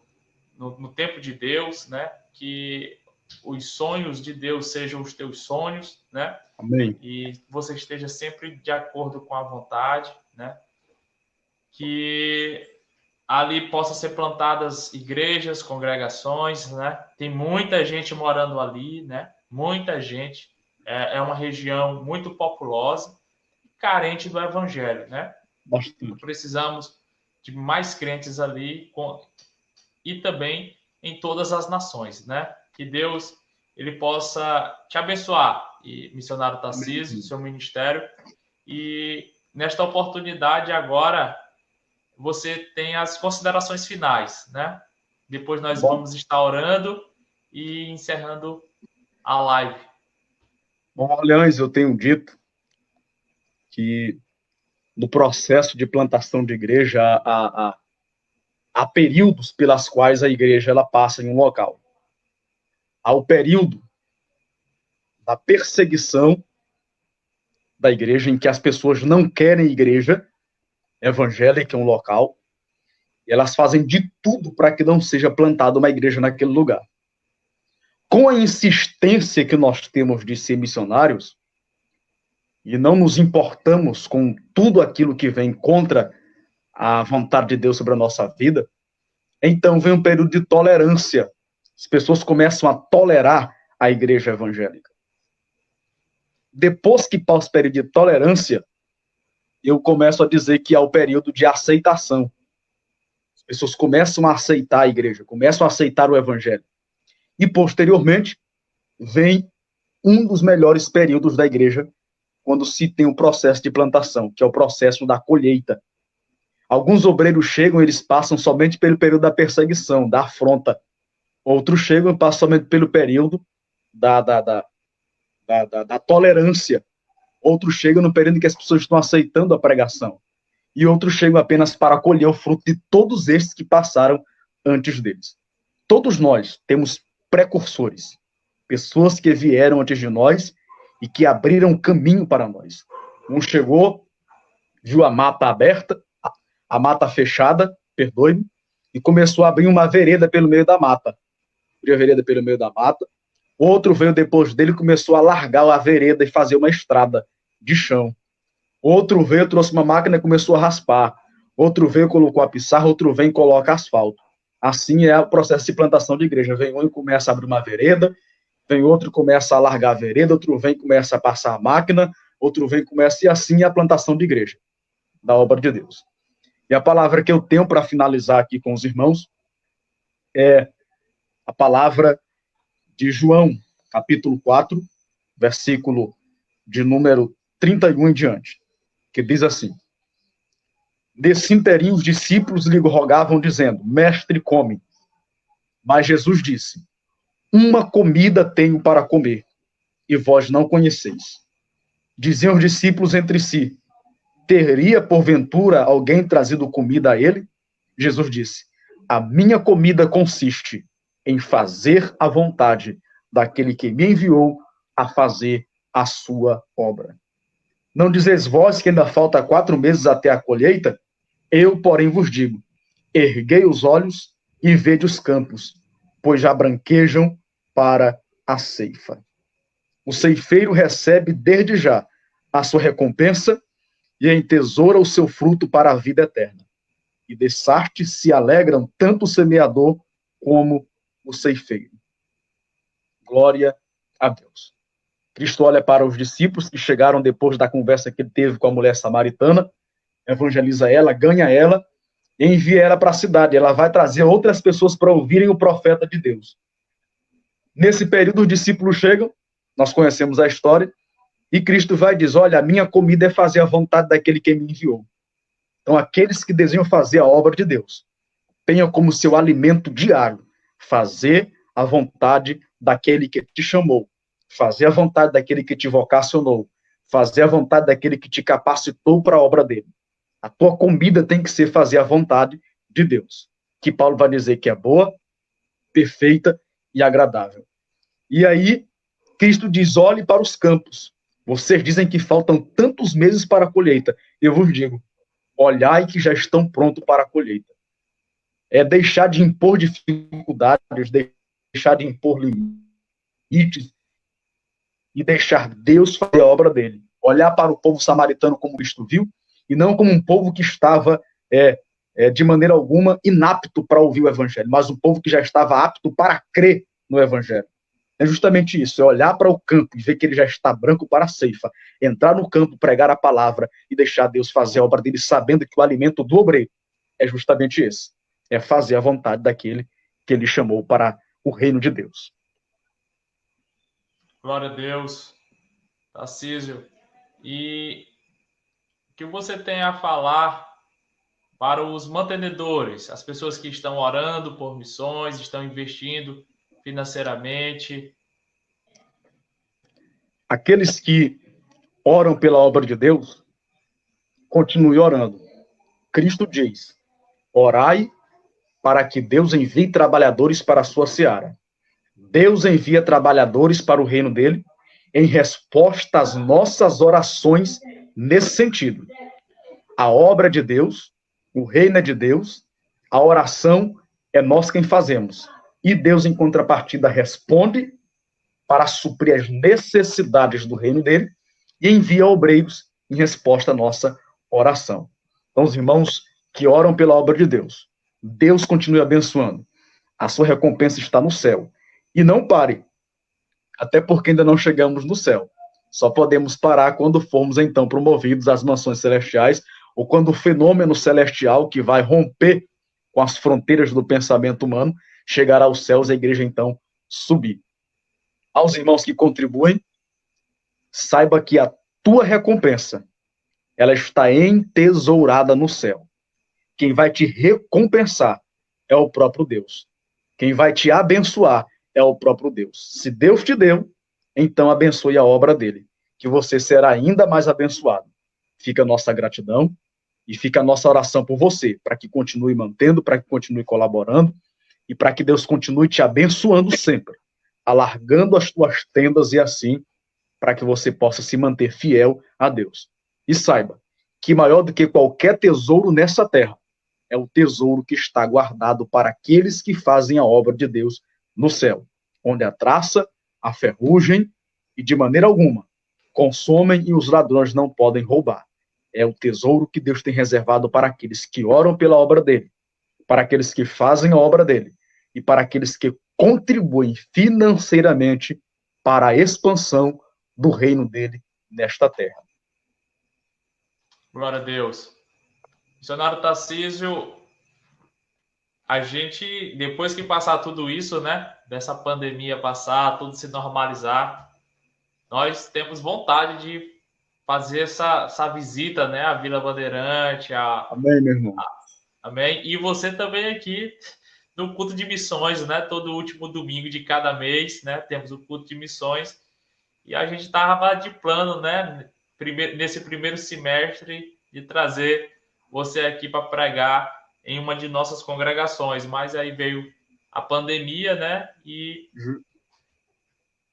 tempo de Deus, né? Que os sonhos de Deus sejam os teus sonhos, né? Amém. E você esteja sempre de acordo com a vontade, né? Que ali possa ser plantadas igrejas, congregações, né? Tem muita gente morando ali, né? Muita gente. É uma região muito populosa, carente do evangelho, né? Bastante. Precisamos de mais crentes ali e também em todas as nações, né? Que Deus ele possa te abençoar, e missionário Tarcísio, seu ministério. E nesta oportunidade agora você tem as considerações finais, né? Depois nós vamos estar orando e encerrando a live. Bom, aliás, eu tenho dito que no processo de plantação de igreja há períodos pelas quais a igreja ela passa em um local. Há o período da perseguição da igreja, em que as pessoas não querem igreja evangélica em um local, e elas fazem de tudo para que não seja plantada uma igreja naquele lugar. Com a insistência que nós temos de ser missionários, e não nos importamos com tudo aquilo que vem contra a vontade de Deus sobre a nossa vida, então vem um período de tolerância. As pessoas começam a tolerar a igreja evangélica. Depois que passa o período de tolerância, eu começo a dizer que há o período de aceitação. As pessoas começam a aceitar a igreja, começam a aceitar o evangelho. E, posteriormente, vem um dos melhores períodos da igreja, quando se tem o processo de plantação, que é o processo da colheita. Alguns obreiros chegam, eles passam somente pelo período da perseguição, da afronta. Outros chegam e passam somente pelo período da tolerância. Outros chegam no período em que as pessoas estão aceitando a pregação. E outros chegam apenas para colher o fruto de todos estes que passaram antes deles. Todos nós temos precursores, pessoas que vieram antes de nós e que abriram caminho para nós. Um chegou, viu a mata aberta, a mata fechada, perdoe-me, e começou a abrir uma vereda pelo meio da mata. Abriu a vereda pelo meio da mata. Outro veio depois dele e começou a largar a vereda e fazer uma estrada de chão. Outro veio, trouxe uma máquina e começou a raspar. Outro veio, colocou a pissarra, outro vem e coloca asfalto. Assim é o processo de plantação de igreja. Vem um e começa a abrir uma vereda, vem outro e começa a largar a vereda, outro vem e começa a passar a máquina, outro vem e começa, e assim é a plantação de igreja, da obra de Deus. E a palavra que eu tenho para finalizar aqui com os irmãos é a palavra de João, capítulo 4, versículo de número 31 em diante, que diz assim: Desse interim os discípulos lhe rogavam, dizendo: Mestre, come. Mas Jesus disse: Uma comida tenho para comer, e vós não conheceis. Diziam os discípulos entre si: Teria, porventura, alguém trazido comida a ele? Jesus disse: A minha comida consiste em fazer a vontade daquele que me enviou a fazer a sua obra. Não dizeis vós que ainda falta 4 meses até a colheita? Eu, porém, vos digo: erguei os olhos e vede os campos, pois já branquejam para a ceifa. O ceifeiro recebe desde já a sua recompensa e entesoura o seu fruto para a vida eterna. E desse arte se alegram tanto o semeador como o ceifeiro. Glória a Deus. Cristo olha para os discípulos que chegaram depois da conversa que ele teve com a mulher samaritana, evangeliza ela, ganha ela, e envia ela para a cidade. Ela vai trazer outras pessoas para ouvirem o profeta de Deus. Nesse período, os discípulos chegam, nós conhecemos a história, e Cristo vai e diz: olha, a minha comida é fazer a vontade daquele que me enviou. Então, aqueles que desejam fazer a obra de Deus, tenham como seu alimento diário fazer a vontade daquele que te chamou, fazer a vontade daquele que te vocacionou, fazer a vontade daquele que te capacitou para a obra dele. A tua comida tem que ser fazer a vontade de Deus, que Paulo vai dizer que é boa, perfeita e agradável. E aí, Cristo diz: olhe para os campos, Vocês dizem que faltam tantos meses para a colheita. Eu vos digo, olhai que já estão prontos para a colheita. É deixar de impor dificuldades, deixar de impor limites e deixar Deus fazer a obra dele. Olhar para o povo samaritano como Cristo viu e não como um povo que estava de maneira alguma inapto para ouvir o evangelho, mas um povo que já estava apto para crer no evangelho. É justamente isso, é olhar para o campo e ver que ele já está branco para a ceifa, entrar no campo, pregar a palavra e deixar Deus fazer a obra dele, sabendo que o alimento do obreiro é justamente esse, é fazer a vontade daquele que ele chamou para o reino de Deus. Glória a Deus, Tarcísio. E o que você tem a falar para os mantenedores, as pessoas que estão orando por missões, estão investindo financeiramente? Aqueles que oram pela obra de Deus, continue orando. Cristo diz, orai para que Deus envie trabalhadores para a sua seara. Deus envia trabalhadores para o reino dele em resposta às nossas orações nesse sentido. A obra de Deus, o reino é de Deus, a oração é nós quem fazemos. E Deus, em contrapartida, responde para suprir as necessidades do reino dele e envia obreiros em resposta à nossa oração. Então, os irmãos que oram pela obra de Deus, Deus continue abençoando. A sua recompensa está no céu. E não pare, até porque ainda não chegamos no céu. Só podemos parar quando formos, então, promovidos às mansões celestiais, ou quando o fenômeno celestial que vai romper com as fronteiras do pensamento humano chegar aos céus e a igreja, então, subir. Aos irmãos que contribuem, saiba que a tua recompensa, ela está entesourada no céu. Quem vai te recompensar é o próprio Deus. Quem vai te abençoar é o próprio Deus. Se Deus te deu, então abençoe a obra dele, que você será ainda mais abençoado. Fica a nossa gratidão e fica a nossa oração por você, para que continue mantendo, para que continue colaborando e para que Deus continue te abençoando sempre, alargando as tuas tendas e assim, para que você possa se manter fiel a Deus. E saiba que maior do que qualquer tesouro nessa terra é o tesouro que está guardado para aqueles que fazem a obra de Deus no céu, onde a traça, a ferrugem e de maneira alguma consomem e os ladrões não podem roubar. É o tesouro que Deus tem reservado para aqueles que oram pela obra dele, para aqueles que fazem a obra dele e para aqueles que contribuem financeiramente para a expansão do reino dele nesta terra. Glória a Deus. Missionário Tarcísio, a gente, depois que passar tudo isso, né, dessa pandemia passar, tudo se normalizar, nós temos vontade de fazer essa visita, né, à Vila Bandeirante. Amém, meu irmão. Amém. E você também aqui no culto de missões, né, todo último domingo de cada mês, né, temos o culto de missões. E a gente estava de plano, né, nesse primeiro semestre, de trazer você aqui para pregar em uma de nossas congregações. Mas aí veio a pandemia, né, e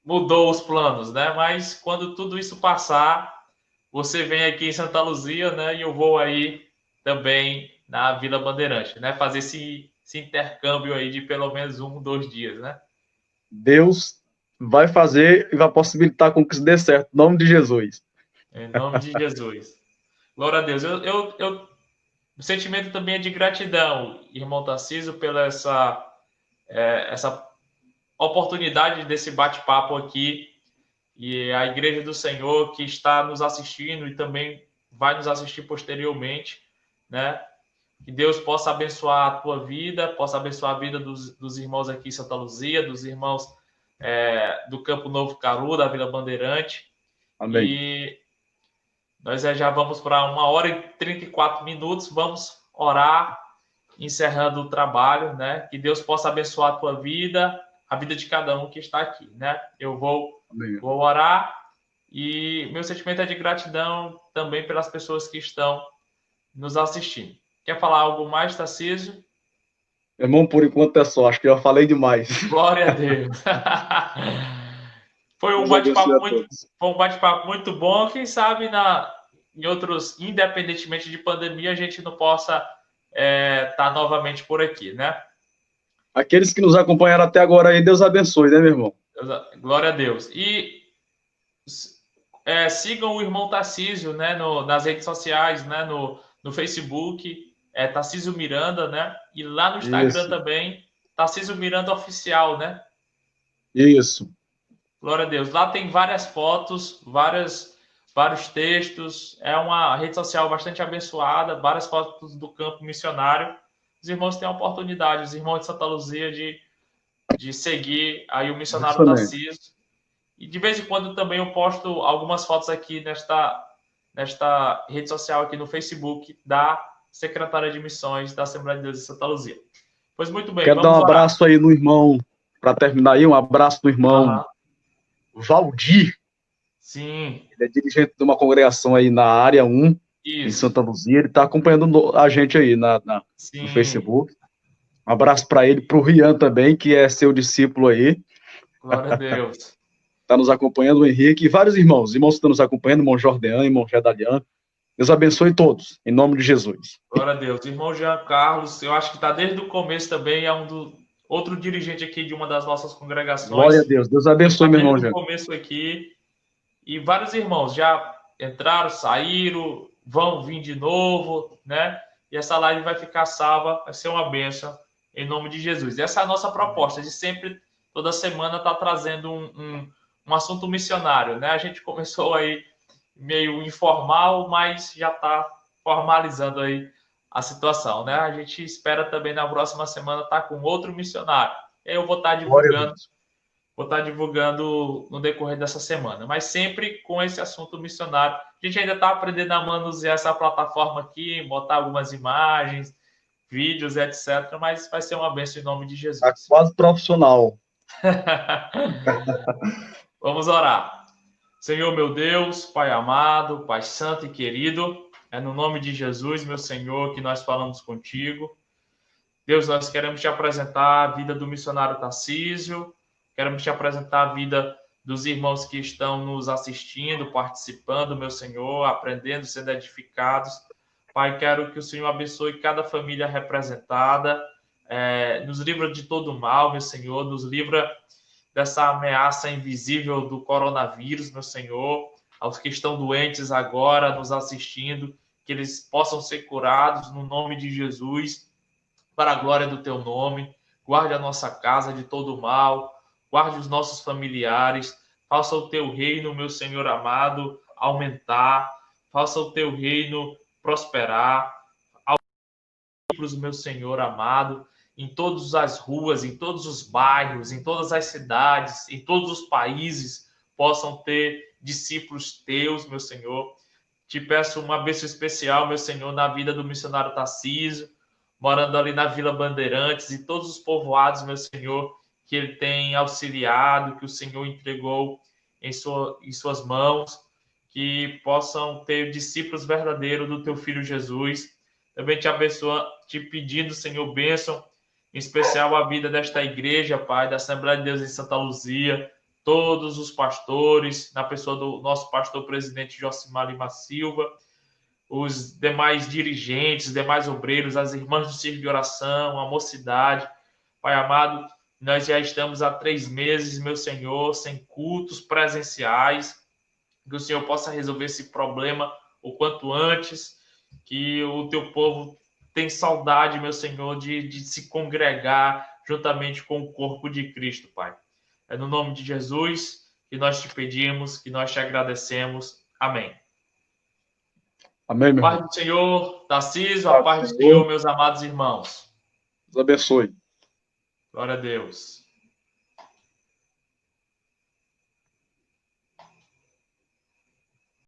mudou os planos, né? Mas quando tudo isso passar, você vem aqui em Santa Luzia, né, e eu vou aí também na Vila Bandeirante, né, fazer esse intercâmbio aí de pelo menos 2 dias, né? Deus vai fazer e vai possibilitar com que isso dê certo. Em nome de Jesus. Em nome de Jesus. Glória a Deus. O sentimento também é de gratidão, irmão Tarcísio, pela essa oportunidade desse bate-papo aqui. E a Igreja do Senhor que está nos assistindo e também vai nos assistir posteriormente, né? Que Deus possa abençoar a tua vida, possa abençoar a vida dos irmãos aqui em Santa Luzia, dos irmãos do Campo Novo Caru, da Vila Bandeirante. Amém. E nós já vamos para 1h34, vamos orar, encerrando o trabalho, né? Que Deus possa abençoar a tua vida, a vida de cada um que está aqui, né? Eu vou orar e meu sentimento é de gratidão também pelas pessoas que estão nos assistindo. Quer falar algo mais, Tarcísio? Irmão, por enquanto é só. Acho que eu falei demais. Glória a Deus. Foi um Deus bate-papo abençoe a muito, todos. foi um bate-papo muito bom. Quem sabe em outros, independentemente de pandemia, a gente não possa estar novamente por aqui, né? Aqueles que nos acompanharam até agora aí, Deus abençoe, né, meu irmão? Glória a Deus. E sigam o irmão Tarcísio, né, nas redes sociais, né, no Facebook, Tarcísio Miranda, né? E lá no Instagram Isso, também, Tarcísio Miranda Oficial, né? isso. Glória a Deus. Lá tem várias fotos, vários textos. É uma rede social bastante abençoada, várias fotos do campo missionário. Os irmãos têm a oportunidade, os irmãos de Santa Luzia, de seguir aí o missionário Justamente. Tarcísio. E de vez em quando também eu posto algumas fotos aqui nesta rede social aqui no Facebook da Secretaria de Missões da Assembleia de Deus de Santa Luzia. Pois muito bem, Quero dar um vamos orar. abraço aí no irmão, para terminar aí, um abraço no irmão Aham. Valdir. Sim, Ele é dirigente de uma congregação aí na área 1, em isso. Santa Luzia. Ele está acompanhando a gente aí no Sim, Facebook. Um abraço para ele, para o Rian também, que é seu discípulo aí. glória a Deus. Está nos acompanhando, o Henrique, e vários irmãos que estão nos acompanhando, irmão Jordan, irmão Gedalian. Deus abençoe todos, em nome de Jesus. Glória a Deus. Irmão Jean Carlos, eu acho que está desde o começo também, é outro dirigente aqui de uma das nossas Glória a congregações. Deus. Deus Ele está abençoe, meu desde irmão o Jean. começo aqui. E vários irmãos já entraram, saíram, vão vir de novo, né? E essa live vai ficar salva, vai ser uma bênção, em nome de Jesus. E essa é a nossa proposta, de sempre, toda semana, estar trazendo um assunto missionário, né? A gente começou aí meio informal, mas já está formalizando aí a situação, né? A gente espera também na próxima semana estar com outro missionário. Eu vou estar Glória a divulgando Deus. no decorrer dessa semana, mas sempre com esse assunto missionário. A gente ainda está aprendendo a manusear essa plataforma aqui, botar algumas imagens, vídeos, etc. Mas vai ser uma bênção em nome de Está Jesus. quase profissional. Vamos orar. Senhor, meu Deus, Pai amado, Pai santo e querido, é no nome de Jesus, meu Senhor, que nós falamos contigo. Deus, nós queremos te apresentar a vida do missionário Tarcísio, queremos te apresentar a vida dos irmãos que estão nos assistindo, participando, meu Senhor, aprendendo, sendo edificados. Pai, quero que o Senhor abençoe cada família representada, nos livra de todo o mal, meu Senhor, nos livra dessa ameaça invisível do coronavírus, meu Senhor, aos que estão doentes agora, nos assistindo, que eles possam ser curados no nome de Jesus, para a glória do teu nome. Guarde a nossa casa de todo o mal, guarde os nossos familiares, faça o teu reino, meu Senhor amado, aumentar, faça o teu reino prosperar, meu Senhor amado, em todas as ruas, em todos os bairros, em todas as cidades, em todos os países, possam ter discípulos teus, meu Senhor. Te peço uma bênção especial, meu Senhor, na vida do missionário Tarcísio, morando ali na Vila Bandeirantes e todos os povoados, meu Senhor, que ele tem auxiliado, que o Senhor entregou em suas mãos, que possam ter discípulos verdadeiros do teu Filho Jesus. Também te abençoa, te pedindo, Senhor, bênção, em especial a vida desta igreja, Pai, da Assembleia de Deus em Santa Luzia, todos os pastores, na pessoa do nosso pastor presidente Josimar Lima Silva, os demais dirigentes, os demais obreiros, as irmãs do Círculo de Oração, a mocidade. Pai amado, nós já estamos há 3 meses, meu Senhor, sem cultos presenciais, que o Senhor possa resolver esse problema o quanto antes, que o teu povo tem saudade, meu Senhor, de se congregar juntamente com o corpo de Cristo, Pai. É no nome de Jesus que nós te pedimos, que nós te agradecemos. Amém. Amém, meu Paz irmão. do Senhor, Tarcísio, a Paz do paz do Senhor. Senhor, meus amados irmãos. Deus abençoe. Glória a Deus.